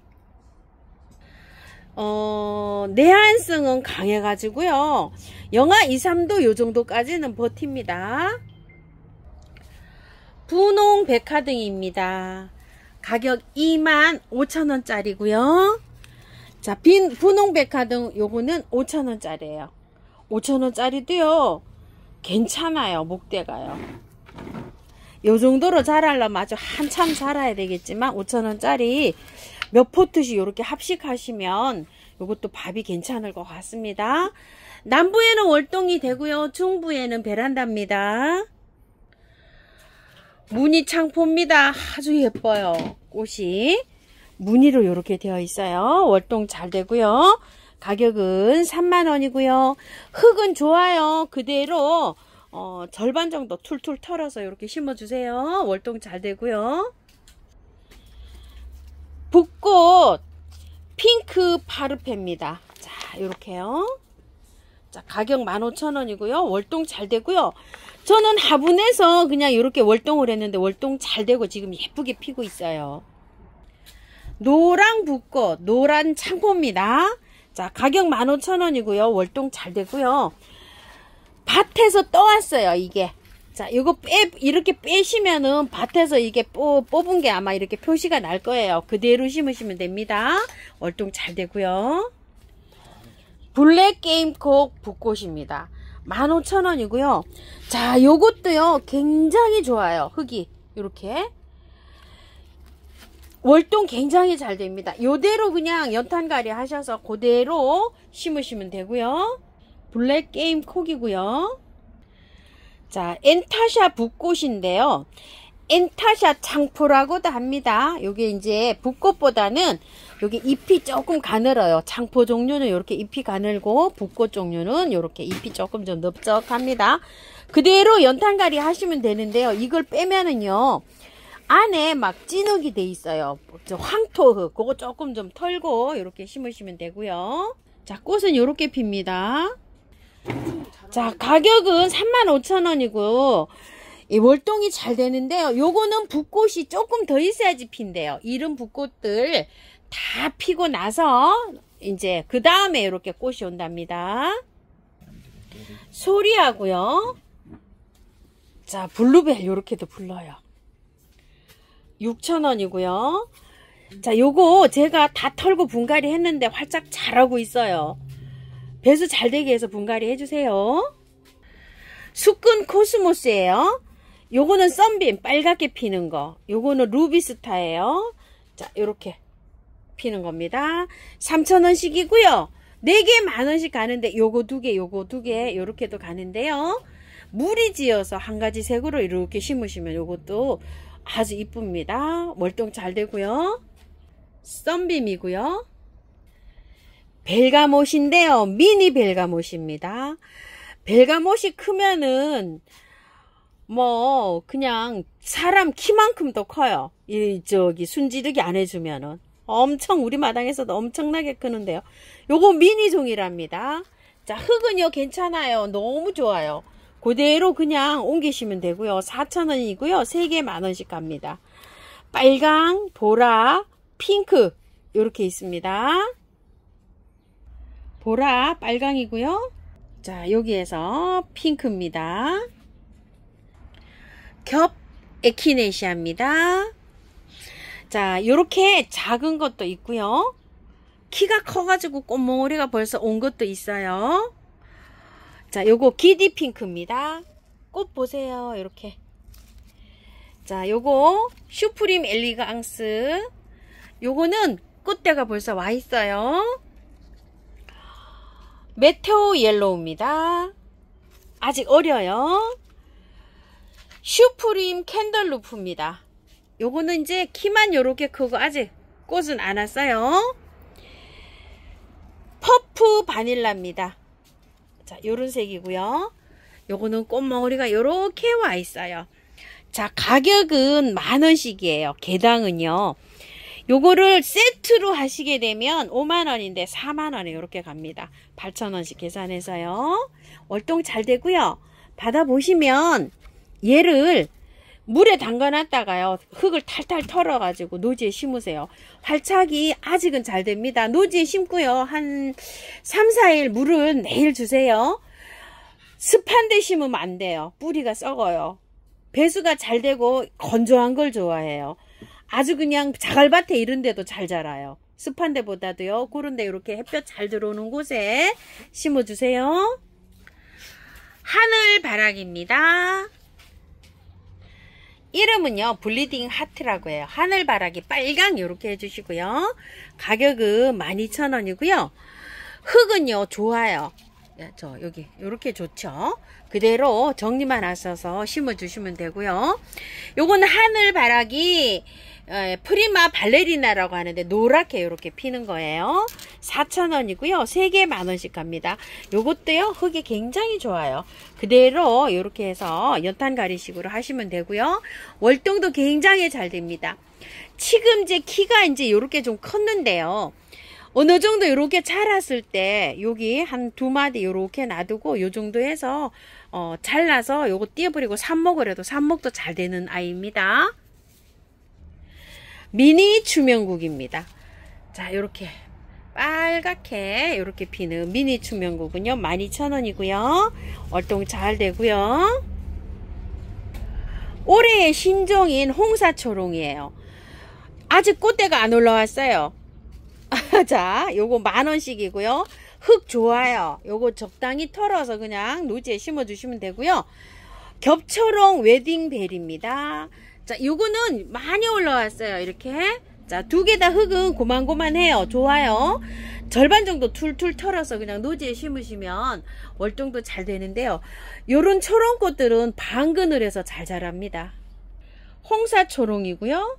내한성은 강해가지고요. 영하 2, 3도 요 정도까지는 버팁니다. 분홍 백화등입니다. 가격 25,000원짜리고요. 자, 분홍 백화등 요거는 5,000원짜리예요. 5,000원짜리도요. 괜찮아요. 목대가요. 요 정도로 자라려면 아주 한참 자라야 되겠지만 5,000원짜리 몇 포트씩 이렇게 합식하시면 요것도 밥이 괜찮을 것 같습니다. 남부에는 월동이 되고요. 중부에는 베란다입니다. 무늬 창포입니다. 아주 예뻐요. 꽃이 무늬로 이렇게 되어 있어요. 월동 잘 되고요. 가격은 30,000원이고요. 흙은 좋아요. 그대로 절반 정도 툴툴 털어서 이렇게 심어주세요. 월동 잘 되고요. 붓꽃 핑크 파르페입니다. 자, 이렇게요. 자, 가격 15,000원이고요. 월동 잘 되고요. 저는 화분에서 그냥 이렇게 월동을 했는데 월동 잘 되고 지금 예쁘게 피고 있어요. 노랑 붓꽃, 노란 창포입니다. 자, 가격 15,000원이고요. 월동 잘 되고요. 밭에서 떠왔어요, 이게. 자, 이거 이렇게 빼시면은 밭에서 이게 뽑은 게 아마 이렇게 표시가 날 거예요. 그대로 심으시면 됩니다. 월동 잘 되고요. 블랙 게임콕 붓꽃입니다. 15,000원이고요. 자, 요것도요, 굉장히 좋아요. 흙이. 이렇게. 월동 굉장히 잘 됩니다. 요대로 그냥 연탄가리 하셔서 그대로 심으시면 되고요. 블랙 게임 콕이고요. 자, 엔타샤 붓꽃인데요. 엔타샤 창포라고도 합니다. 요게 이제 붓꽃보다는 요게 잎이 조금 가늘어요. 창포 종류는 이렇게 잎이 가늘고 붓꽃 종류는 이렇게 잎이 조금 좀 넓적합니다. 그대로 연탄가리 하시면 되는데요. 이걸 빼면은요. 안에 막 진흙이 돼 있어요. 황토흙 그거 조금 좀 털고 이렇게 심으시면 되고요. 자, 꽃은 이렇게 핍니다. 자, 가격은 35,000원이고 이 월동이 잘 되는데요. 요거는 붓꽃이 조금 더 있어야지 핀대요. 이런 붓꽃들 다 피고 나서 이제 그 다음에 이렇게 꽃이 온답니다. 소리하고요. 자, 블루벨 요렇게도 불러요. 6,000원이고요. 자, 요거 제가 다 털고 분갈이 했는데 활짝 자라고 있어요. 배수 잘 되게 해서 분갈이 해주세요. 수끈 코스모스예요. 요거는 썬빔 빨갛게 피는 거. 요거는 루비스타예요. 자, 요렇게 피는 겁니다. 3,000원씩이고요. 4개 만원씩 가는데 요거 2개, 요거 2개 요렇게도 가는데요. 무리 지어서 한 가지 색으로 이렇게 심으시면 요것도 아주 이쁩니다. 월동 잘 되고요. 썬빔이고요. 벨가못인데요. 미니 벨가못입니다. 벨가못이 크면은 뭐 그냥 사람 키만큼 더 커요. 순지르기 안 해주면은 엄청 우리 마당에서도 엄청나게 크는데요. 요거 미니 종이랍니다. 자, 흙은요 괜찮아요. 너무 좋아요. 그대로 그냥 옮기시면 되고요. 4,000원이고요. 3개 만원씩 갑니다. 빨강, 보라, 핑크 이렇게 있습니다. 보라, 빨강이고요. 자, 여기에서 핑크입니다. 겹 에키네시아입니다. 자, 요렇게 작은 것도 있고요. 키가 커가지고 꽃몽오리가 벌써 온 것도 있어요. 자, 요거 기디 핑크입니다. 꽃 보세요. 이렇게. 자, 요거 슈프림 엘리강스. 요거는 꽃대가 벌써 와 있어요. 메테오 옐로우입니다. 아직 어려요. 슈프림 캔들루프입니다. 요거는 이제 키만 요렇게 크고 아직 꽃은 안 왔어요. 퍼프 바닐라입니다. 자, 요런 색이고요. 요거는 꽃몽우리가 요렇게 와 있어요. 자, 가격은 10,000원씩이에요. 개당은요. 요거를 세트로 하시게 되면 50,000원인데 40,000원에 이렇게 갑니다. 8,000원씩 계산해서요. 월동 잘 되고요. 받아보시면 얘를 물에 담가놨다가요. 흙을 탈탈 털어가지고 노지에 심으세요. 활착이 아직은 잘 됩니다. 노지에 심고요. 한 3, 4일 물을 매일 주세요. 습한 데 심으면 안 돼요. 뿌리가 썩어요. 배수가 잘 되고 건조한 걸 좋아해요. 아주 그냥 자갈밭에 이런 데도 잘 자라요. 습한 데보다도요. 그런 데 이렇게 햇볕 잘 들어오는 곳에 심어주세요. 하늘바락입니다. 이름은요 블리딩 하트라고 해요. 하늘바락이 빨강 이렇게 해주시고요. 가격은 12,000원이고요. 흙은요 좋아요. 저 여기 이렇게 좋죠. 그대로 정리만 하셔서 심어주시면 되고요. 요거는 하늘바락이 프리마 발레리나라고 하는데 노랗게 이렇게 피는 거예요. 4,000원이고요. 3개 10,000원씩 갑니다. 요것도요 흙이 굉장히 좋아요. 그대로 이렇게 해서 연탄가리식으로 하시면 되고요. 월동도 굉장히 잘 됩니다. 지금 제 키가 이제 이렇게 좀 컸는데요. 어느 정도 이렇게 자랐을 때 여기 한 2마디 이렇게 놔두고 요 정도 해서 잘라서 요거 띄어버리고 삽목을 해도 삽목도 잘 되는 아이입니다. 미니 추명국입니다. 자, 이렇게 빨갛게 이렇게 피는 미니 추명국은요 12,000원이고요. 월동 잘 되고요. 올해의 신종인 홍사초롱이에요. 아직 꽃대가 안 올라왔어요. 자, 요거 10,000원씩이고요. 흙 좋아요. 요거 적당히 털어서 그냥 노지에 심어 주시면 되고요. 겹초롱 웨딩벨입니다. 자, 요거는 많이 올라왔어요. 이렇게. 자, 2개 다 흙은 고만고만해요. 좋아요. 절반 정도 툴툴 털어서 그냥 노지에 심으시면 월동도 잘 되는데요. 요런 초롱꽃들은 반그늘에서 잘 자랍니다. 홍사초롱이고요.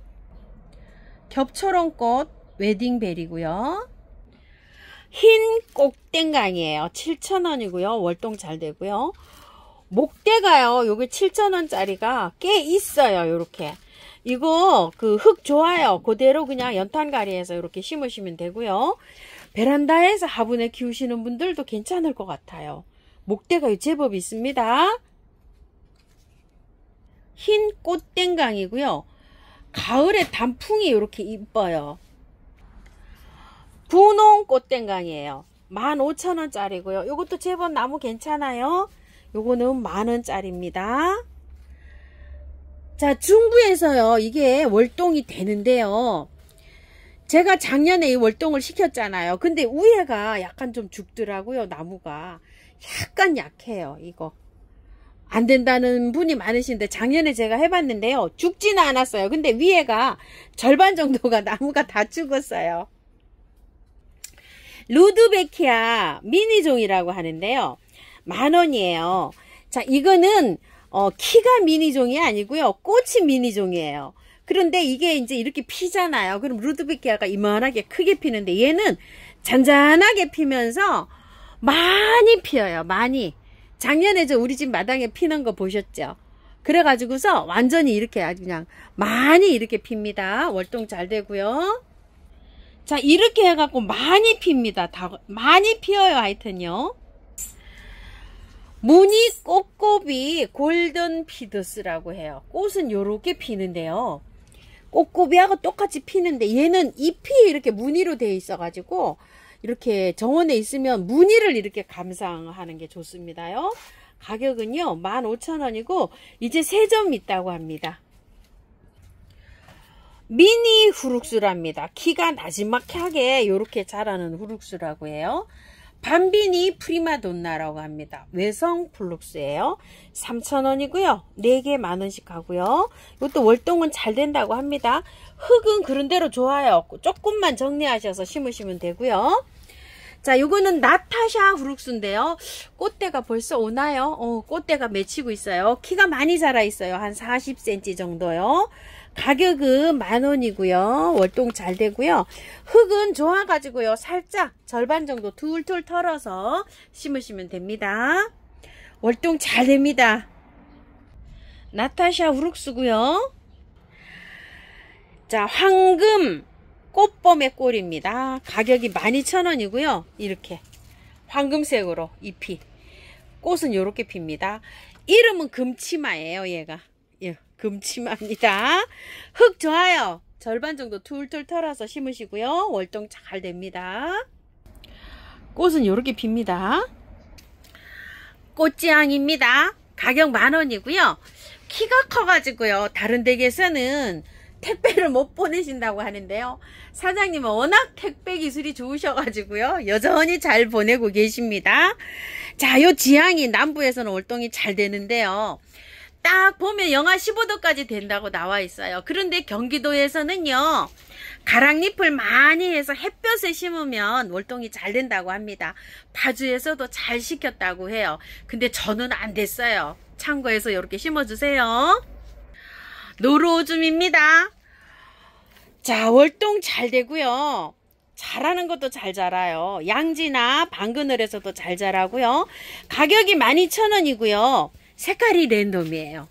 겹초롱꽃 웨딩벨이고요. 흰 꼭땡강이에요. 7,000원이고요. 월동 잘 되고요. 목대가요. 요게 7,000원짜리가 꽤 있어요. 요렇게. 이거 그 흙 좋아요. 그대로 그냥 연탄가리에서 이렇게 심으시면 되고요. 베란다에서 화분에 키우시는 분들도 괜찮을 것 같아요. 목대가 제법 있습니다. 흰 꽃땡강이고요. 가을에 단풍이 이렇게 이뻐요. 분홍 꽃땡강이에요. 15,000원짜리고요. 요것도 제법 나무 괜찮아요. 요거는 10,000원짜리입니다. 자, 중부에서요 이게 월동이 되는데요. 제가 작년에 이 월동을 시켰잖아요. 근데 위에가 약간 좀 죽더라고요. 나무가 약간 약해요. 이거 안 된다는 분이 많으신데 작년에 제가 해봤는데요 죽지는 않았어요. 근데 위에가 절반 정도가 나무가 다 죽었어요. 루드베키아 미니종이라고 하는데요 10,000원이에요. 자, 이거는 키가 미니종이 아니고요 꽃이 미니종이에요. 그런데 이게 이제 이렇게 피잖아요. 그럼 루드베키아가 이만하게 크게 피는데 얘는 잔잔하게 피면서 많이 피어요. 많이. 작년에 저 우리 집 마당에 피는 거 보셨죠? 그래가지고서 완전히 이렇게 아주 그냥 많이 이렇게 핍니다. 월동 잘 되고요. 자, 이렇게 해갖고 많이 핍니다. 다 많이 피어요. 하여튼요. 무늬 꽃고비 골든 피더스라고 해요. 꽃은 요렇게 피는데요. 꽃고비하고 똑같이 피는데 얘는 잎이 이렇게 무늬로 되어 있어 가지고 이렇게 정원에 있으면 무늬를 이렇게 감상하는 게 좋습니다요. 가격은요 15,000원이고 이제 3점 있다고 합니다. 미니 후룩스랍니다. 키가 나지막하게 이렇게 자라는 후룩스라고 해요. 밤비니 프리마돈나라고 합니다. 외성 플룩스예요. 3,000원이고요. 4개 10,000원씩 하고요. 이것도 월동은 잘 된다고 합니다. 흙은 그런대로 좋아요. 조금만 정리하셔서 심으시면 되고요. 자, 요거는 나타샤 후룩스인데요. 꽃대가 벌써 오나요? 꽃대가 맺히고 있어요. 키가 많이 자라 있어요. 한 40cm 정도요. 가격은 10,000원이고요. 월동 잘 되고요. 흙은 좋아가지고요. 살짝 절반 정도 툴툴 털어서 심으시면 됩니다. 월동 잘 됩니다. 나타샤 우룩스고요. 자, 황금 꽃범의 꼴입니다. 가격이 12,000원이고요. 이렇게 황금색으로 잎이, 꽃은 이렇게 핍니다. 이름은 금치마예요. 얘가 금치마입니다. 흙 좋아요. 절반 정도 툴툴 털어서 심으시고요. 월동 잘 됩니다. 꽃은 이렇게 핍니다. 꽃지향입니다. 가격 10,000원이고요. 키가 커가지고요. 다른 댁에서는 택배를 못 보내신다고 하는데요. 사장님은 워낙 택배 기술이 좋으셔가지고요. 여전히 잘 보내고 계십니다. 자, 요 지향이 남부에서는 월동이 잘 되는데요. 딱 보면 영하 15도까지 된다고 나와 있어요. 그런데 경기도에서는요, 가랑잎을 많이 해서 햇볕에 심으면 월동이 잘 된다고 합니다. 파주에서도 잘 시켰다고 해요. 근데 저는 안 됐어요. 참고해서 이렇게 심어주세요. 노루오줌입니다. 자, 월동 잘 되고요. 자라는 것도 잘 자라요. 양지나 방그늘에서도 잘 자라고요. 가격이 12,000원이고요. 색깔이 랜덤이에요.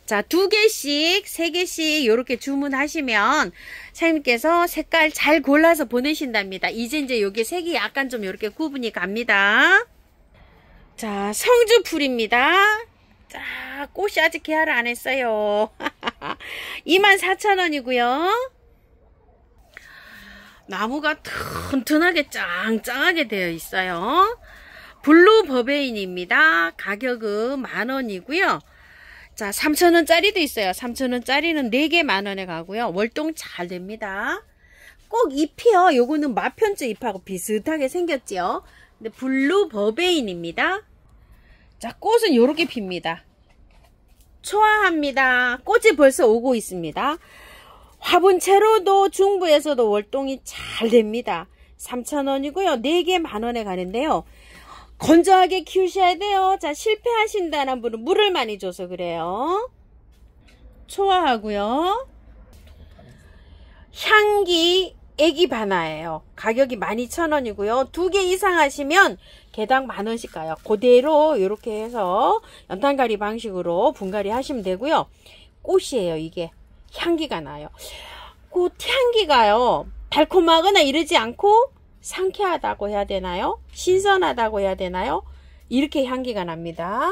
자, 2개씩 3개씩 이렇게 주문하시면 사장님께서 색깔 잘 골라서 보내신답니다. 이제 요게 색이 약간 좀 이렇게 구분이 갑니다. 자, 성주풀입니다. 자, 꽃이 아직 개화를 안 했어요. 24,000원이고요. 나무가 튼튼하게 짱짱하게 되어 있어요. 블루 버베인입니다. 가격은 10,000원이고요. 자, 3,000원짜리도 있어요. 3,000원짜리는 4개 10,000원에 가고요. 월동 잘 됩니다. 꼭 잎이요. 요거는 마편주 잎하고 비슷하게 생겼지요. 근데 블루 버베인입니다. 자, 꽃은 요렇게 핍니다. 초아합니다. 꽃이 벌써 오고 있습니다. 화분채로도 중부에서도 월동이 잘 됩니다. 3,000원이고요. 4개 10,000원에 가는데요. 건조하게 키우셔야 돼요. 자, 실패하신다는 분은 물을 많이 줘서 그래요. 초아하고요. 향기 애기 바나예요. 가격이 12,000원이고요. 2개 이상 하시면 개당 10,000원씩 가요. 그대로 이렇게 해서 연탄가리 방식으로 분갈이 하시면 되고요. 꽃이에요. 이게 향기가 나요. 꽃 향기가요, 달콤하거나 이러지 않고 상쾌하다고 해야 되나요? 신선하다고 해야 되나요? 이렇게 향기가 납니다.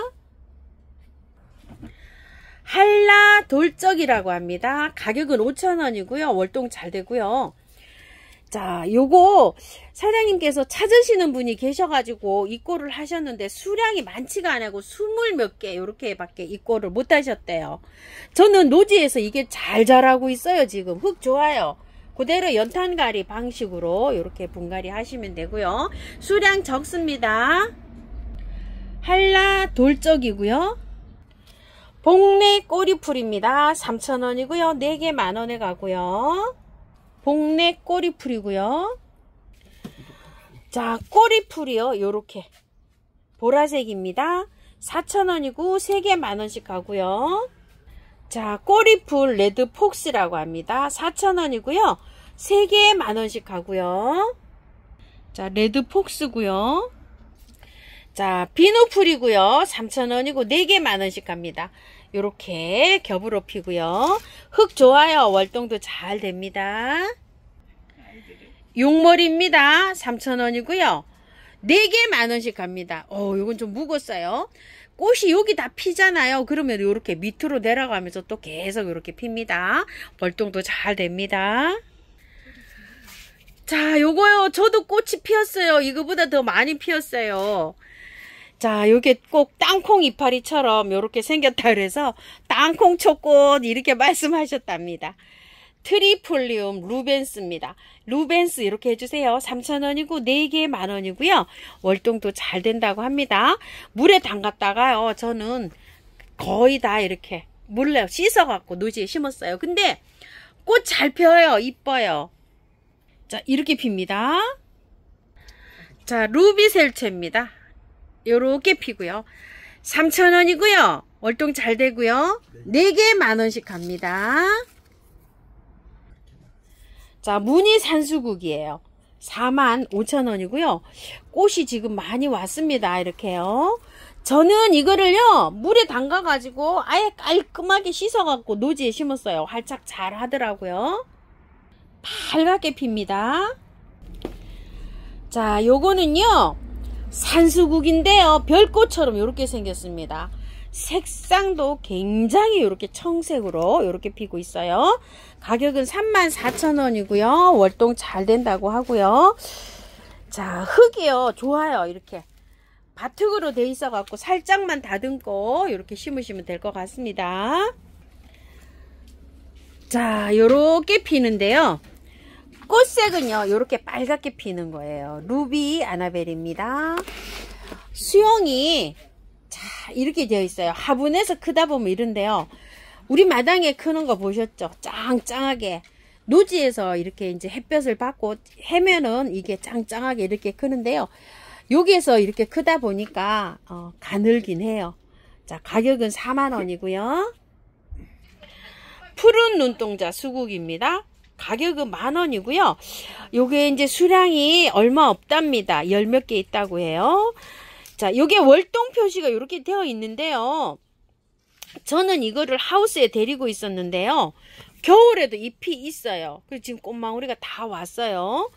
한라 돌적이라고 합니다. 가격은 5,000원이고요. 월동 잘 되고요. 자, 요거 사장님께서 찾으시는 분이 계셔가지고 입고를 하셨는데 수량이 많지가 않고 20 몇 개 요렇게 밖에 입고를 못 하셨대요. 저는 노지에서 이게 잘 자라고 있어요. 지금 흙 좋아요. 그대로 연탄가리 방식으로 이렇게 분갈이 하시면 되고요. 수량 적습니다. 한라 돌적이고요. 복래 꼬리풀입니다. 3,000원이고요. 4개 10,000원에 가고요. 복래 꼬리풀이고요. 자, 꼬리풀이요. 요렇게 보라색입니다. 4,000원이고 3개 10,000원씩 가고요. 자, 꼬리풀 레드 폭스라고 합니다. 4,000원이고요. 3개 10,000원씩 가고요. 자, 레드 폭스고요. 자, 비누풀이고요. 3,000원이고 4개 10,000원씩 갑니다. 요렇게 겹으로 피고요. 흙 좋아요. 월동도 잘 됩니다. 용머리입니다. 3,000원이고요. 4개 10,000원씩 갑니다. 요건 좀 묵었어요. 꽃이 여기 다 피잖아요. 그러면 요렇게 밑으로 내려가면서 또 계속 이렇게 핍니다. 월동도 잘 됩니다. 자, 요거요. 저도 꽃이 피었어요. 이거보다 더 많이 피었어요. 자, 요게 꼭 땅콩 이파리처럼 요렇게 생겼다 그래서 땅콩 초꽃 이렇게 말씀하셨답니다. 트리폴리움 루벤스입니다. 루벤스 이렇게 해주세요. 3,000원이고 4개 10,000원이고요. 월동도 잘 된다고 합니다. 물에 담갔다가요. 저는 거의 다 이렇게 물에 씻어갖고 노지에 심었어요. 근데 꽃 잘 펴요. 이뻐요. 자, 이렇게 핍니다. 자, 루비셀체입니다. 요렇게 피고요. 3,000원이고요. 월동 잘 되고요. 4개 10,000원씩 갑니다. 자, 무늬 산수국이에요. 45,000원이고요. 꽃이 지금 많이 왔습니다. 이렇게요. 저는 이거를요, 물에 담가 가지고 아예 깔끔하게 씻어 갖고 노지에 심었어요. 활착 잘 하더라고요. 빨갛게 핍니다. 자, 요거는요 산수국인데요, 별꽃처럼 이렇게 생겼습니다. 색상도 굉장히 이렇게 청색으로 이렇게 피고 있어요. 가격은 34,000원이고요 월동 잘 된다고 하고요. 자, 흙이요 좋아요. 이렇게 바특으로 돼 있어 갖고 살짝만 다듬고 이렇게 심으시면 될 것 같습니다. 자, 요렇게 피는데요, 꽃색은요 이렇게 빨갛게 피는 거예요. 루비 아나벨입니다. 수영이 자 이렇게 되어 있어요. 화분에서 크다 보면 이런데요, 우리 마당에 크는 거 보셨죠? 짱짱하게 노지에서 이렇게 이제 햇볕을 받고 해면은 이게 짱짱하게 이렇게 크는데요, 여기에서 이렇게 크다 보니까 가늘긴 해요. 자, 가격은 40,000원이고요 푸른 눈동자 수국입니다. 가격은 10,000원이고요. 요게 이제 수량이 얼마 없답니다. 열 몇 개 있다고 해요. 자, 요게 월동 표시가 이렇게 되어 있는데요, 저는 이거를 하우스에 데리고 있었는데요, 겨울에도 잎이 있어요. 그리고 지금 꽃망울이가 다 왔어요.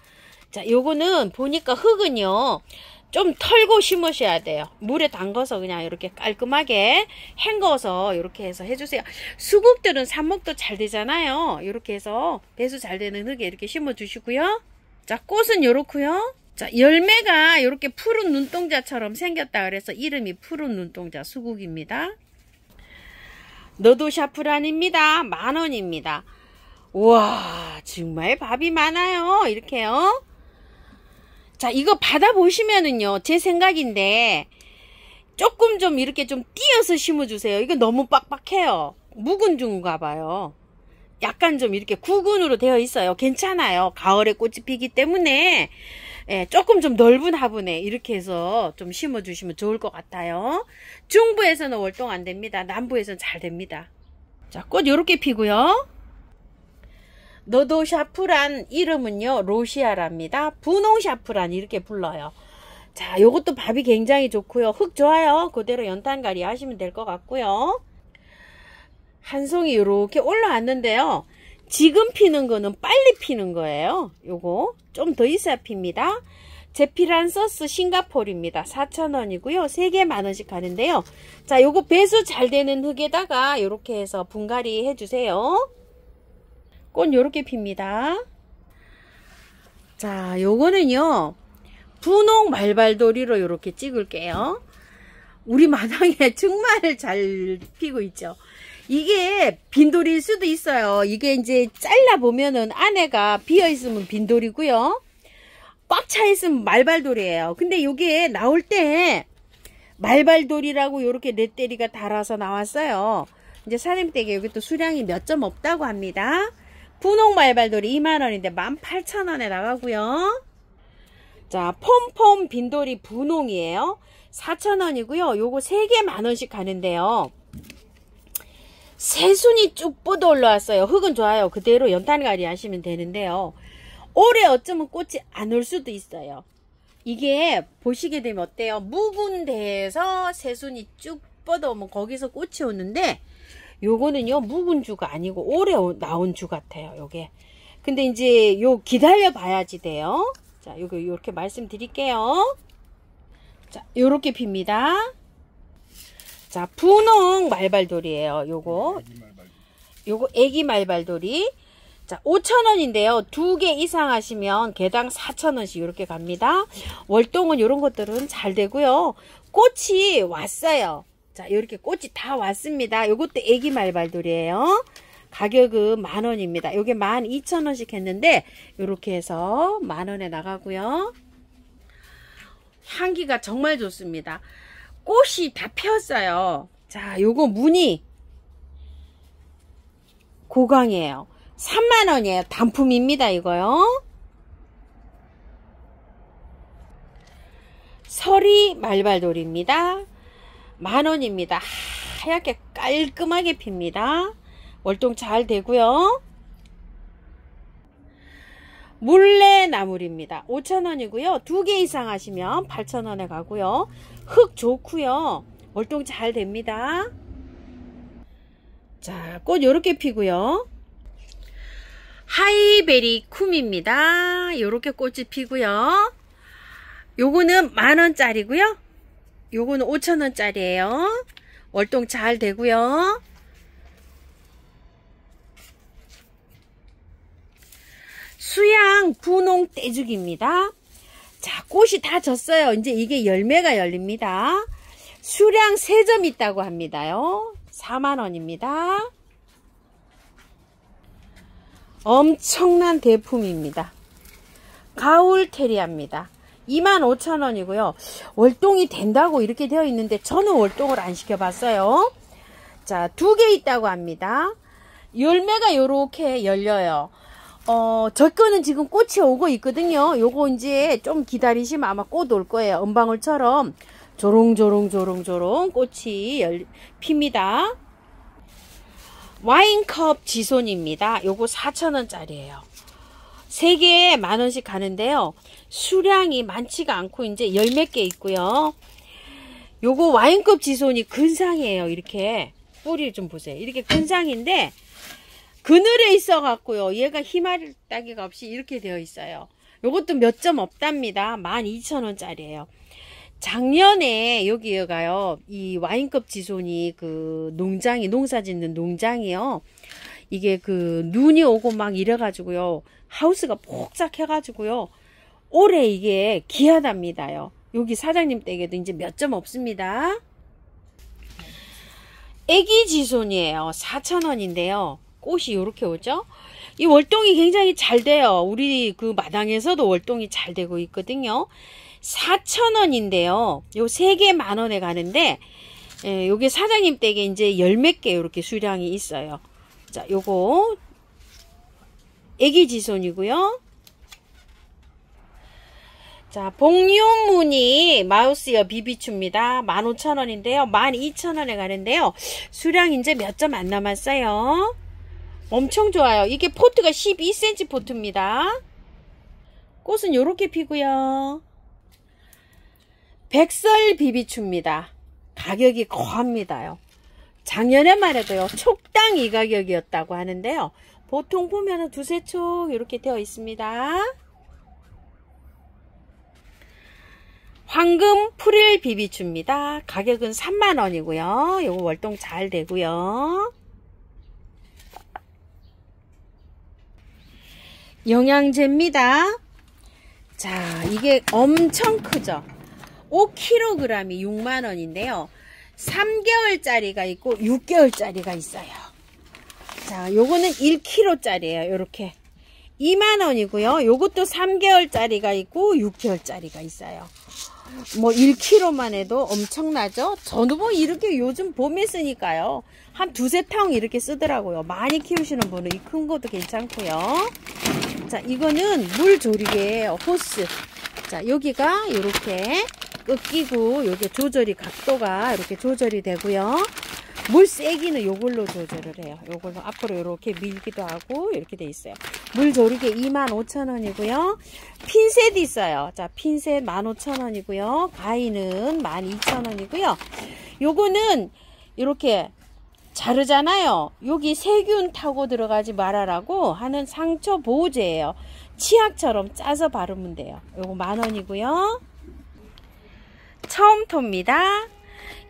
자, 요거는 보니까 흙은요 좀 털고 심으셔야 돼요. 물에 담가서 그냥 이렇게 깔끔하게 헹궈서 이렇게 해서 해주세요. 수국들은 삽목도 잘 되잖아요. 이렇게 해서 배수 잘 되는 흙에 이렇게 심어 주시고요. 자, 꽃은 요렇고요. 자, 열매가 이렇게 푸른 눈동자처럼 생겼다 그래서 이름이 푸른 눈동자 수국입니다. 너도샤프란입니다. 10,000원입니다. 우와, 정말 밥이 많아요. 이렇게요. 자, 이거 받아보시면은요, 제 생각인데 조금 좀 이렇게 좀 띄어서 심어주세요. 이거 너무 빡빡해요. 묵은 중인가 봐요. 약간 좀 이렇게 구근으로 되어 있어요. 괜찮아요. 가을에 꽃이 피기 때문에 조금 좀 넓은 화분에 이렇게 해서 좀 심어주시면 좋을 것 같아요. 중부에서는 월동 안 됩니다. 남부에서는 잘 됩니다. 자, 꽃 요렇게 피고요. 너도샤프란 이름은요 로시아랍니다. 분홍샤프란 이렇게 불러요. 자, 요것도 밥이 굉장히 좋고요. 흙 좋아요. 그대로 연탄가리 하시면 될 것 같고요. 한 송이 이렇게 올라왔는데요, 지금 피는 거는 빨리 피는 거예요. 요거 좀 더 있어야 핍니다. 제피란서스 싱가폴입니다. 4,000원이고요 3개 10,000원씩 하는데요, 자, 요거 배수 잘 되는 흙에다가 이렇게 해서 분갈이 해주세요. 꽃 요렇게 핍니다. 자, 요거는요 분홍 말발도리로 요렇게 찍을게요. 우리 마당에 정말 잘 피고 있죠. 이게 빈돌일 수도 있어요. 이게 이제 잘라 보면은 안에가 비어 있으면 빈돌이고요, 꽉 차 있으면 말발돌이에요. 근데 요게 나올 때 말발돌이라고 요렇게 넷대리가 달아서 나왔어요. 이제 사장님 댁에 여기 또 수량이 몇 점 없다고 합니다. 분홍 말발돌이 20,000원인데 18,000원에 나가고요. 자, 폼폼 빈돌이 분홍이에요. 4,000원이고요. 요거 3개 10,000원씩 가는데요, 새순이 쭉 뻗어 올라왔어요. 흙은 좋아요. 그대로 연탄가리 하시면 되는데요, 올해 어쩌면 꽃이 안 올 수도 있어요. 이게 보시게 되면 어때요? 묵은 데에서 새순이 쭉 뻗어오면 거기서 꽃이 오는데, 요거는요 묵은 주가 아니고 올해 나온 주 같아요. 요게 근데 이제 요 기다려 봐야지 돼요. 자, 요거 요렇게 말씀드릴게요. 자, 요렇게 핍니다. 자, 분홍 말발돌이에요. 요거 애기 말발돌이. 자, 5,000원인데요 2개 이상 하시면 개당 4,000원씩 이렇게 갑니다. 월동은 요런 것들은 잘 되고요. 꽃이 왔어요. 자, 이렇게 꽃이 다 왔습니다. 요것도 애기 말발돌이에요. 가격은 10,000원입니다. 요게 12,000원씩 했는데 요렇게 해서 10,000원에 나가고요. 향기가 정말 좋습니다. 꽃이 다 피었어요. 자, 요거 무늬 고강이에요. 30,000원이에요. 단품입니다. 이거요. 서리 말발돌입니다. 10,000원입니다. 하얗게 깔끔하게 핍니다. 월동 잘 되고요. 물레나물입니다. 5,000원이고요. 2개 이상 하시면 8,000원에 가고요. 흙 좋고요. 월동 잘 됩니다. 자, 꽃 요렇게 피고요. 하이베리 쿰입니다. 요렇게 꽃이 피고요. 요거는 10,000원짜리고요. 요거는 5,000원짜리예요. 월동 잘 되고요. 수양 분홍 떼죽입니다. 자, 꽃이 다 졌어요. 이제 이게 열매가 열립니다. 수량 3점 있다고 합니다요. 40,000원입니다. 엄청난 대품입니다. 가을 테리아입니다. 25,000원이고요. 월동이 된다고 이렇게 되어 있는데 저는 월동을 안 시켜봤어요. 자, 2개 있다고 합니다. 열매가 요렇게 열려요. 저 거는 지금 꽃이 오고 있거든요. 요거 이제 좀 기다리시면 아마 꽃 올 거예요. 은방울처럼 조롱조롱 꽃이 핍니다. 와인컵 지손입니다. 요거 4,000원짜리예요. 3개에 10,000원씩 가는데요. 수량이 많지가 않고 이제 10몇 개 있고요. 요거 와인컵 지손이 근상이에요. 이렇게 뿌리 좀 보세요. 이렇게 근상인데 그늘에 있어 갖고요. 얘가 희마리 따기가 없이 이렇게 되어 있어요. 요것도 몇 점 없답니다. 12,000원짜리예요. 작년에 여기가요. 이 와인컵 지손이 그 농장이 농사 짓는 농장이요. 이게 그 눈이 오고 막 이래 가지고요. 하우스가 폭삭해 가지고요. 올해 이게 귀하답니다요. 여기 사장님 댁에도 이제 몇 점 없습니다. 애기 지손이에요. 4,000원인데요. 꽃이 이렇게 오죠. 이 월동이 굉장히 잘 돼요. 우리 그 마당에서도 월동이 잘 되고 있거든요. 4,000원인데요. 요 3개 10,000원에 가는데 요게 사장님 댁에 이제 10몇 개 이렇게 수량이 있어요. 자, 요거 애기 지손이고요. 자, 복륜무늬 마우스여 비비추입니다. 15,000원인데요. 12,000원에 가는데요. 수량 이제 몇 점 안 남았어요. 엄청 좋아요. 이게 포트가 12cm 포트입니다. 꽃은 요렇게 피고요. 백설 비비추입니다. 가격이 거합니다요. 작년에만 해도요. 촉당 이 가격이었다고 하는데요. 보통 보면은 두세 촉 이렇게 되어 있습니다. 황금 프릴 비비추입니다. 가격은 30,000원이고요. 요거 월동 잘 되고요. 영양제입니다. 자, 이게 엄청 크죠. 5kg이 60,000원인데요. 3개월짜리가 있고 6개월짜리가 있어요. 자, 요거는 1kg짜리예요. 요렇게 20,000원이고요. 요것도 3개월짜리가 있고 6개월짜리가 있어요. 뭐 1kg만 해도 엄청나죠. 저도 뭐 이렇게 요즘 봄에 쓰니까요. 한 두세 통 이렇게 쓰더라고요. 많이 키우시는 분은 이 큰 것도 괜찮고요. 자, 이거는 물 조리개예요. 호스. 자, 여기가 이렇게 꺾이고 요게 조절이 각도가 이렇게 조절이 되고요. 물 세기는 요걸로 조절을 해요. 요걸로 앞으로 이렇게 밀기도 하고 이렇게 돼 있어요. 물 조리개 25,000원이고요. 핀셋 있어요. 자, 핀셋 15,000원이고요. 가위는 12,000원이고요. 요거는 이렇게 자르잖아요. 여기 세균 타고 들어가지 말아라고 하는 상처 보호제예요. 치약처럼 짜서 바르면 돼요. 요거 10,000원이고요. 처음토입니다.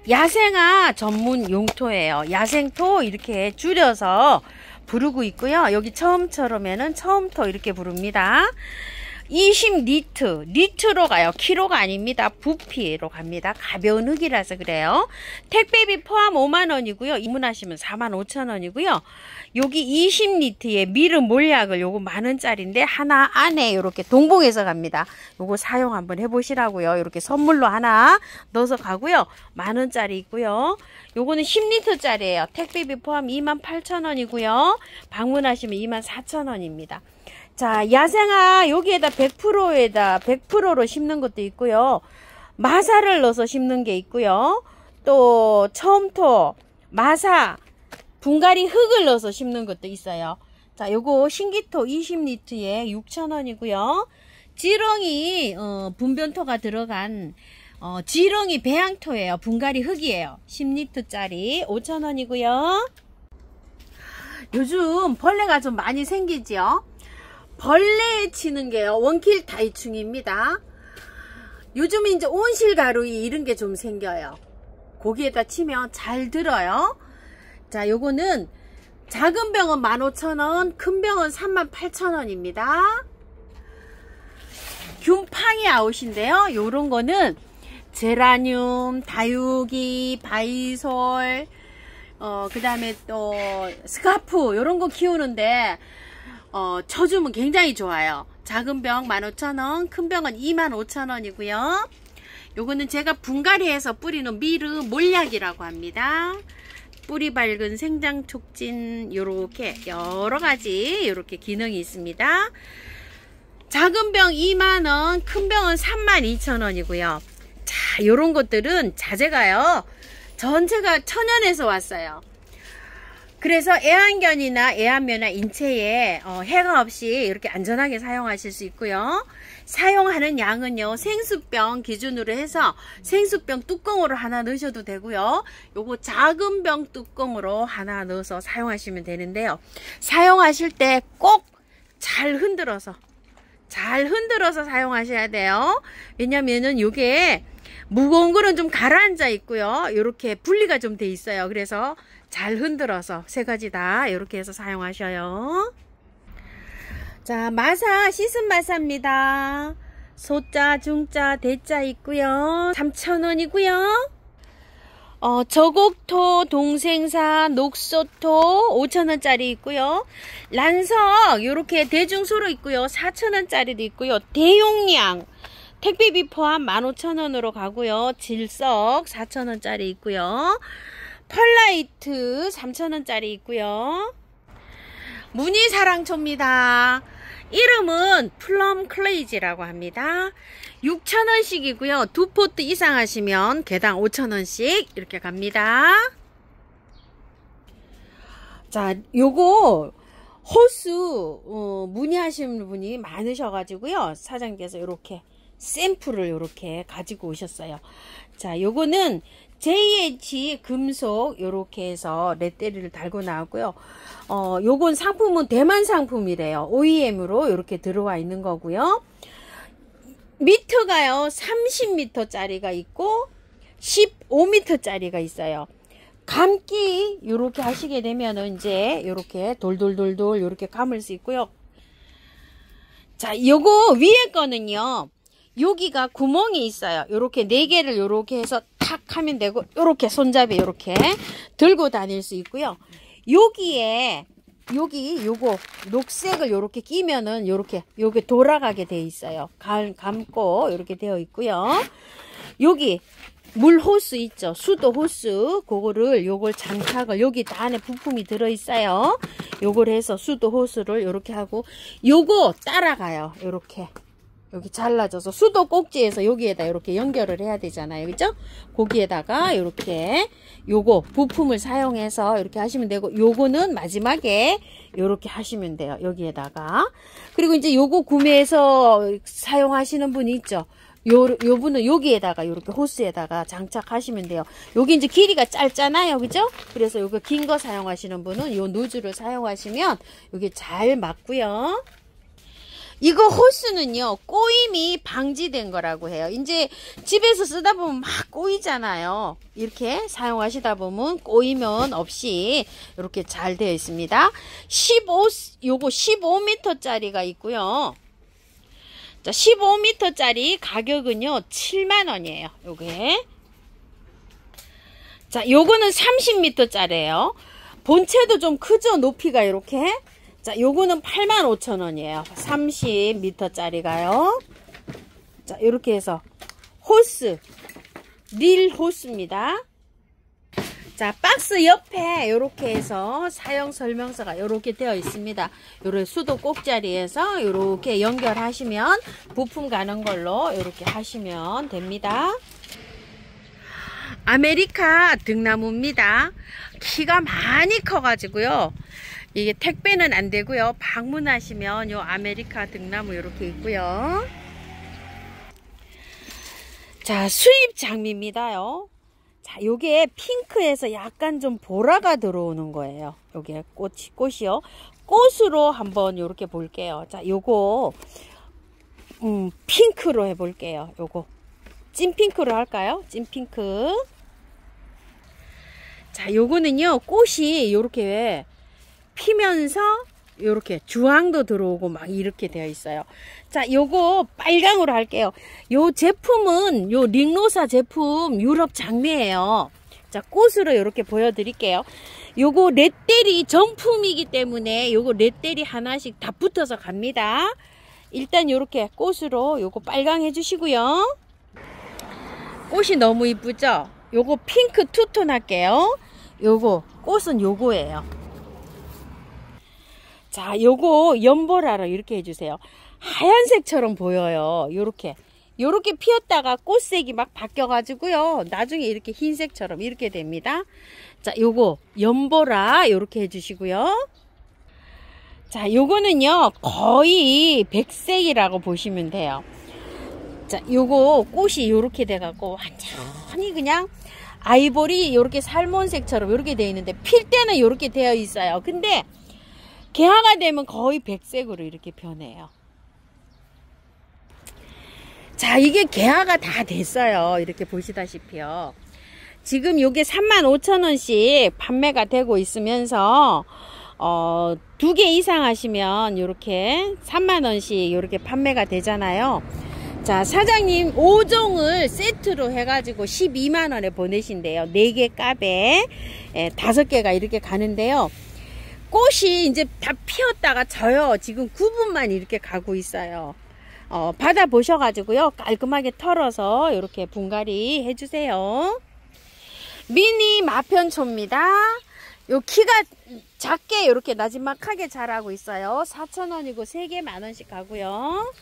야생화 전문 용토예요. 야생토 이렇게 줄여서 부르고 있고요. 여기 처음처럼에는 처음토 이렇게 부릅니다. 20리트, 리트로 가요. 키로가 아닙니다. 부피로 갑니다. 가벼운 흙이라서 그래요. 택배비 포함 50,000원이고요. 입문하시면 45,000원이고요. 여기 20리트에 미름 몰약을 요거 10,000원짜리인데 하나 안에 이렇게 동봉해서 갑니다. 요거 사용 한번 해보시라고요. 이렇게 선물로 하나 넣어서 가고요. 10,000원짜리 있고요. 요거는 10리터짜리예요. 택배비 포함 28,000원이고요. 방문하시면 24,000원입니다. 자, 야생화 여기에다 100%로 심는 것도 있고요. 마사를 넣어서 심는 게 있고요. 또 처음토, 마사, 분갈이 흙을 넣어서 심는 것도 있어요. 자, 요거 신기토 20리터에 6,000원이고요. 지렁이 분변토가 들어간 지렁이 배양토예요. 분갈이 흙이에요. 10리터짜리 5,000원이고요. 요즘 벌레가 좀 많이 생기죠. 벌레 치는 게요, 원킬 다이충입니다. 요즘 이제 온실가루이 이런 게 좀 생겨요. 거기에다 치면 잘 들어요. 자, 요거는 작은 병은 15,000원, 큰 병은 38,000원입니다. 균팡이 아웃인데요. 요런 거는 제라늄, 다육이, 바이솔, 그 다음에 또 스카프 요런 거 키우는데 쳐주면 굉장히 좋아요. 작은 병 15,000원, 큰 병은 25,000원이고요. 요거는 제가 분갈이해서 뿌리는 미르 몰약이라고 합니다. 뿌리 밝은 생장 촉진 요렇게 여러가지 요렇게 기능이 있습니다. 작은 병 2만원, 큰 병은 32,000원이고요. 자, 요런 것들은 자재가요, 전체가 천연에서 왔어요. 그래서 애완견이나 애완묘나 인체에 해가 없이 이렇게 안전하게 사용하실 수 있고요. 사용하는 양은요, 생수병 기준으로 해서 생수병 뚜껑으로 하나 넣으셔도 되고요. 요거 작은 병 뚜껑으로 하나 넣어서 사용하시면 되는데요. 사용하실 때 꼭 잘 흔들어서 사용하셔야 돼요. 왜냐면은 요게 무거운 거는 좀 가라앉아 있고요. 이렇게 분리가 좀 돼 있어요. 그래서 잘 흔들어서 세 가지 다 이렇게 해서 사용하셔요. 자, 마사, 씻은 마사입니다. 소자, 중자, 대자 있고요. 3,000원이고요. 저곡토, 동생사, 녹소토 5,000원짜리 있고요. 란석 요렇게 대중소로 있고요. 4,000원짜리도 있고요. 대용량 택배비 포함 15,000원으로 가고요. 질석 4,000원짜리 있고요. 펄라이트 3,000원짜리 있고요. 무늬사랑초입니다. 이름은 플럼 클레이지라고 합니다. 6,000원씩이고요. 2포트 이상 하시면 개당 5,000원씩 이렇게 갑니다. 자, 요거 호수 문의하시는 분이 많으셔가지고요. 사장님께서 이렇게 샘플을 이렇게 가지고 오셨어요. 자, 요거는 JH 금속 요렇게 해서 렛데리를 달고 나왔고요. 요건 상품은 대만 상품이래요. OEM으로 이렇게 들어와 있는 거고요. 미터가요, 30m짜리가 있고 15m짜리가 있어요. 감기 요렇게 하시게 되면은 이제 요렇게 돌돌돌돌 요렇게 감을 수 있고요. 자, 요거 위에 거는요, 여기가 구멍이 있어요. 요렇게 4개를 요렇게 해서 탁 하면 되고, 요렇게 손잡이 요렇게 들고 다닐 수 있고요. 여기에 요거 녹색을 요렇게 끼면은 요렇게 요게 돌아가게 돼 있어요. 감고 요렇게 되어 있고요. 여기 물 호스 있죠, 수도 호스, 그거를 요걸 장착을, 여기 다 안에 부품이 들어 있어요. 요걸 해서 수도 호스를 요렇게 하고, 요거 따라가요. 요렇게 여기 잘라져서 수도 꼭지에서 여기에다 이렇게 연결을 해야 되잖아요. 그죠? 거기에다가 이렇게 요거 부품을 사용해서 이렇게 하시면 되고, 요거는 마지막에 이렇게 하시면 돼요. 여기에다가. 그리고 이제 요거 구매해서 사용하시는 분이 있죠. 요 분은 여기에다가 이렇게 호스에다가 장착하시면 돼요. 여기 이제 길이가 짧잖아요. 그죠? 그래서 요거 긴 거 사용하시는 분은 요 노즐을 사용하시면 여기 잘 맞고요. 이거 호스는요, 꼬임이 방지된 거라고 해요. 이제 집에서 쓰다 보면 막 꼬이잖아요. 이렇게 사용하시다 보면 꼬이면 없이 이렇게 잘 되어 있습니다. 요거 15m짜리가 있고요. 자, 15m짜리 가격은요, 7만원이에요. 요게. 자, 요거는 30m짜리예요. 본체도 좀 크죠? 높이가 이렇게. 자, 요거는 85,000원이에요. 30m짜리가요. 자, 이렇게 해서 호스, 릴 호스입니다. 자, 박스 옆에 이렇게 해서 사용 설명서가 이렇게 되어 있습니다. 요런 수도 꼭자리에서 이렇게 연결하시면 부품 가는 걸로 이렇게 하시면 됩니다. 아메리카 등나무입니다. 키가 많이 커가지고요. 이게 택배는 안 되고요. 방문하시면 요 아메리카 등나무 이렇게 있고요. 자, 수입 장미입니다요. 자, 요게 핑크에서 약간 좀 보라가 들어오는 거예요. 요게 꽃이요. 꽃으로 한번 요렇게 볼게요. 자, 요거 핑크로 해볼게요. 요거 찐핑크로 할까요? 찐핑크. 자, 요거는요 꽃이 요렇게 피면서 요렇게 주황도 들어오고 막 이렇게 되어 있어요. 자, 요거 빨강으로 할게요. 요 제품은 요 링로사 제품 유럽 장미예요. 자, 꽃으로 이렇게 보여드릴게요. 요거 렛데리 정품이기 때문에 요거 렛데리 하나씩 다 붙어서 갑니다. 일단 요렇게 꽃으로 요거 빨강 해주시고요. 꽃이 너무 이쁘죠? 요거 핑크 투톤 할게요. 요거 꽃은 요거예요. 자, 요거 연보라로 이렇게 해주세요. 하얀색처럼 보여요. 요렇게 피었다가 꽃색이 막 바뀌어가지고요. 나중에 이렇게 흰색처럼 이렇게 됩니다. 자, 요거 연보라 요렇게 해주시고요. 자, 요거는요 거의 백색이라고 보시면 돼요. 자, 요거 꽃이 요렇게 돼갖고 완전히 그냥 아이보리 요렇게 살몬색처럼 요렇게 되어 있는데 필 때는 요렇게 되어 있어요. 근데 개화가 되면 거의 백색으로 이렇게 변해요. 자, 이게 개화가 다 됐어요. 이렇게 보시다시피요. 지금 요게 35,000원씩 판매가 되고 있으면서 2개 이상 하시면 요렇게 30,000원씩 요렇게 판매가 되잖아요. 자, 사장님 5종을 세트로 해가지고 120,000원에 보내신대요. 4개 값에 5개가 이렇게 가는데요. 꽃이 이제 다 피었다가 져요. 지금 9분만 이렇게 가고 있어요. 받아 보셔가지고요. 깔끔하게 털어서 이렇게 분갈이 해주세요. 미니 마편초입니다. 요 키가 작게 이렇게 나지막하게 자라고 있어요. 4,000원이고 3개 만원씩 가고요.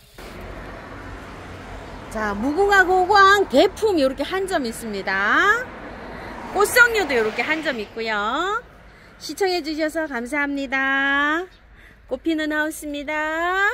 자, 무궁화 고광 대품 이렇게 한 점 있습니다. 꽃성류도 이렇게 한 점 있고요. 시청해 주셔서 감사합니다. 꽃피는 하우스입니다.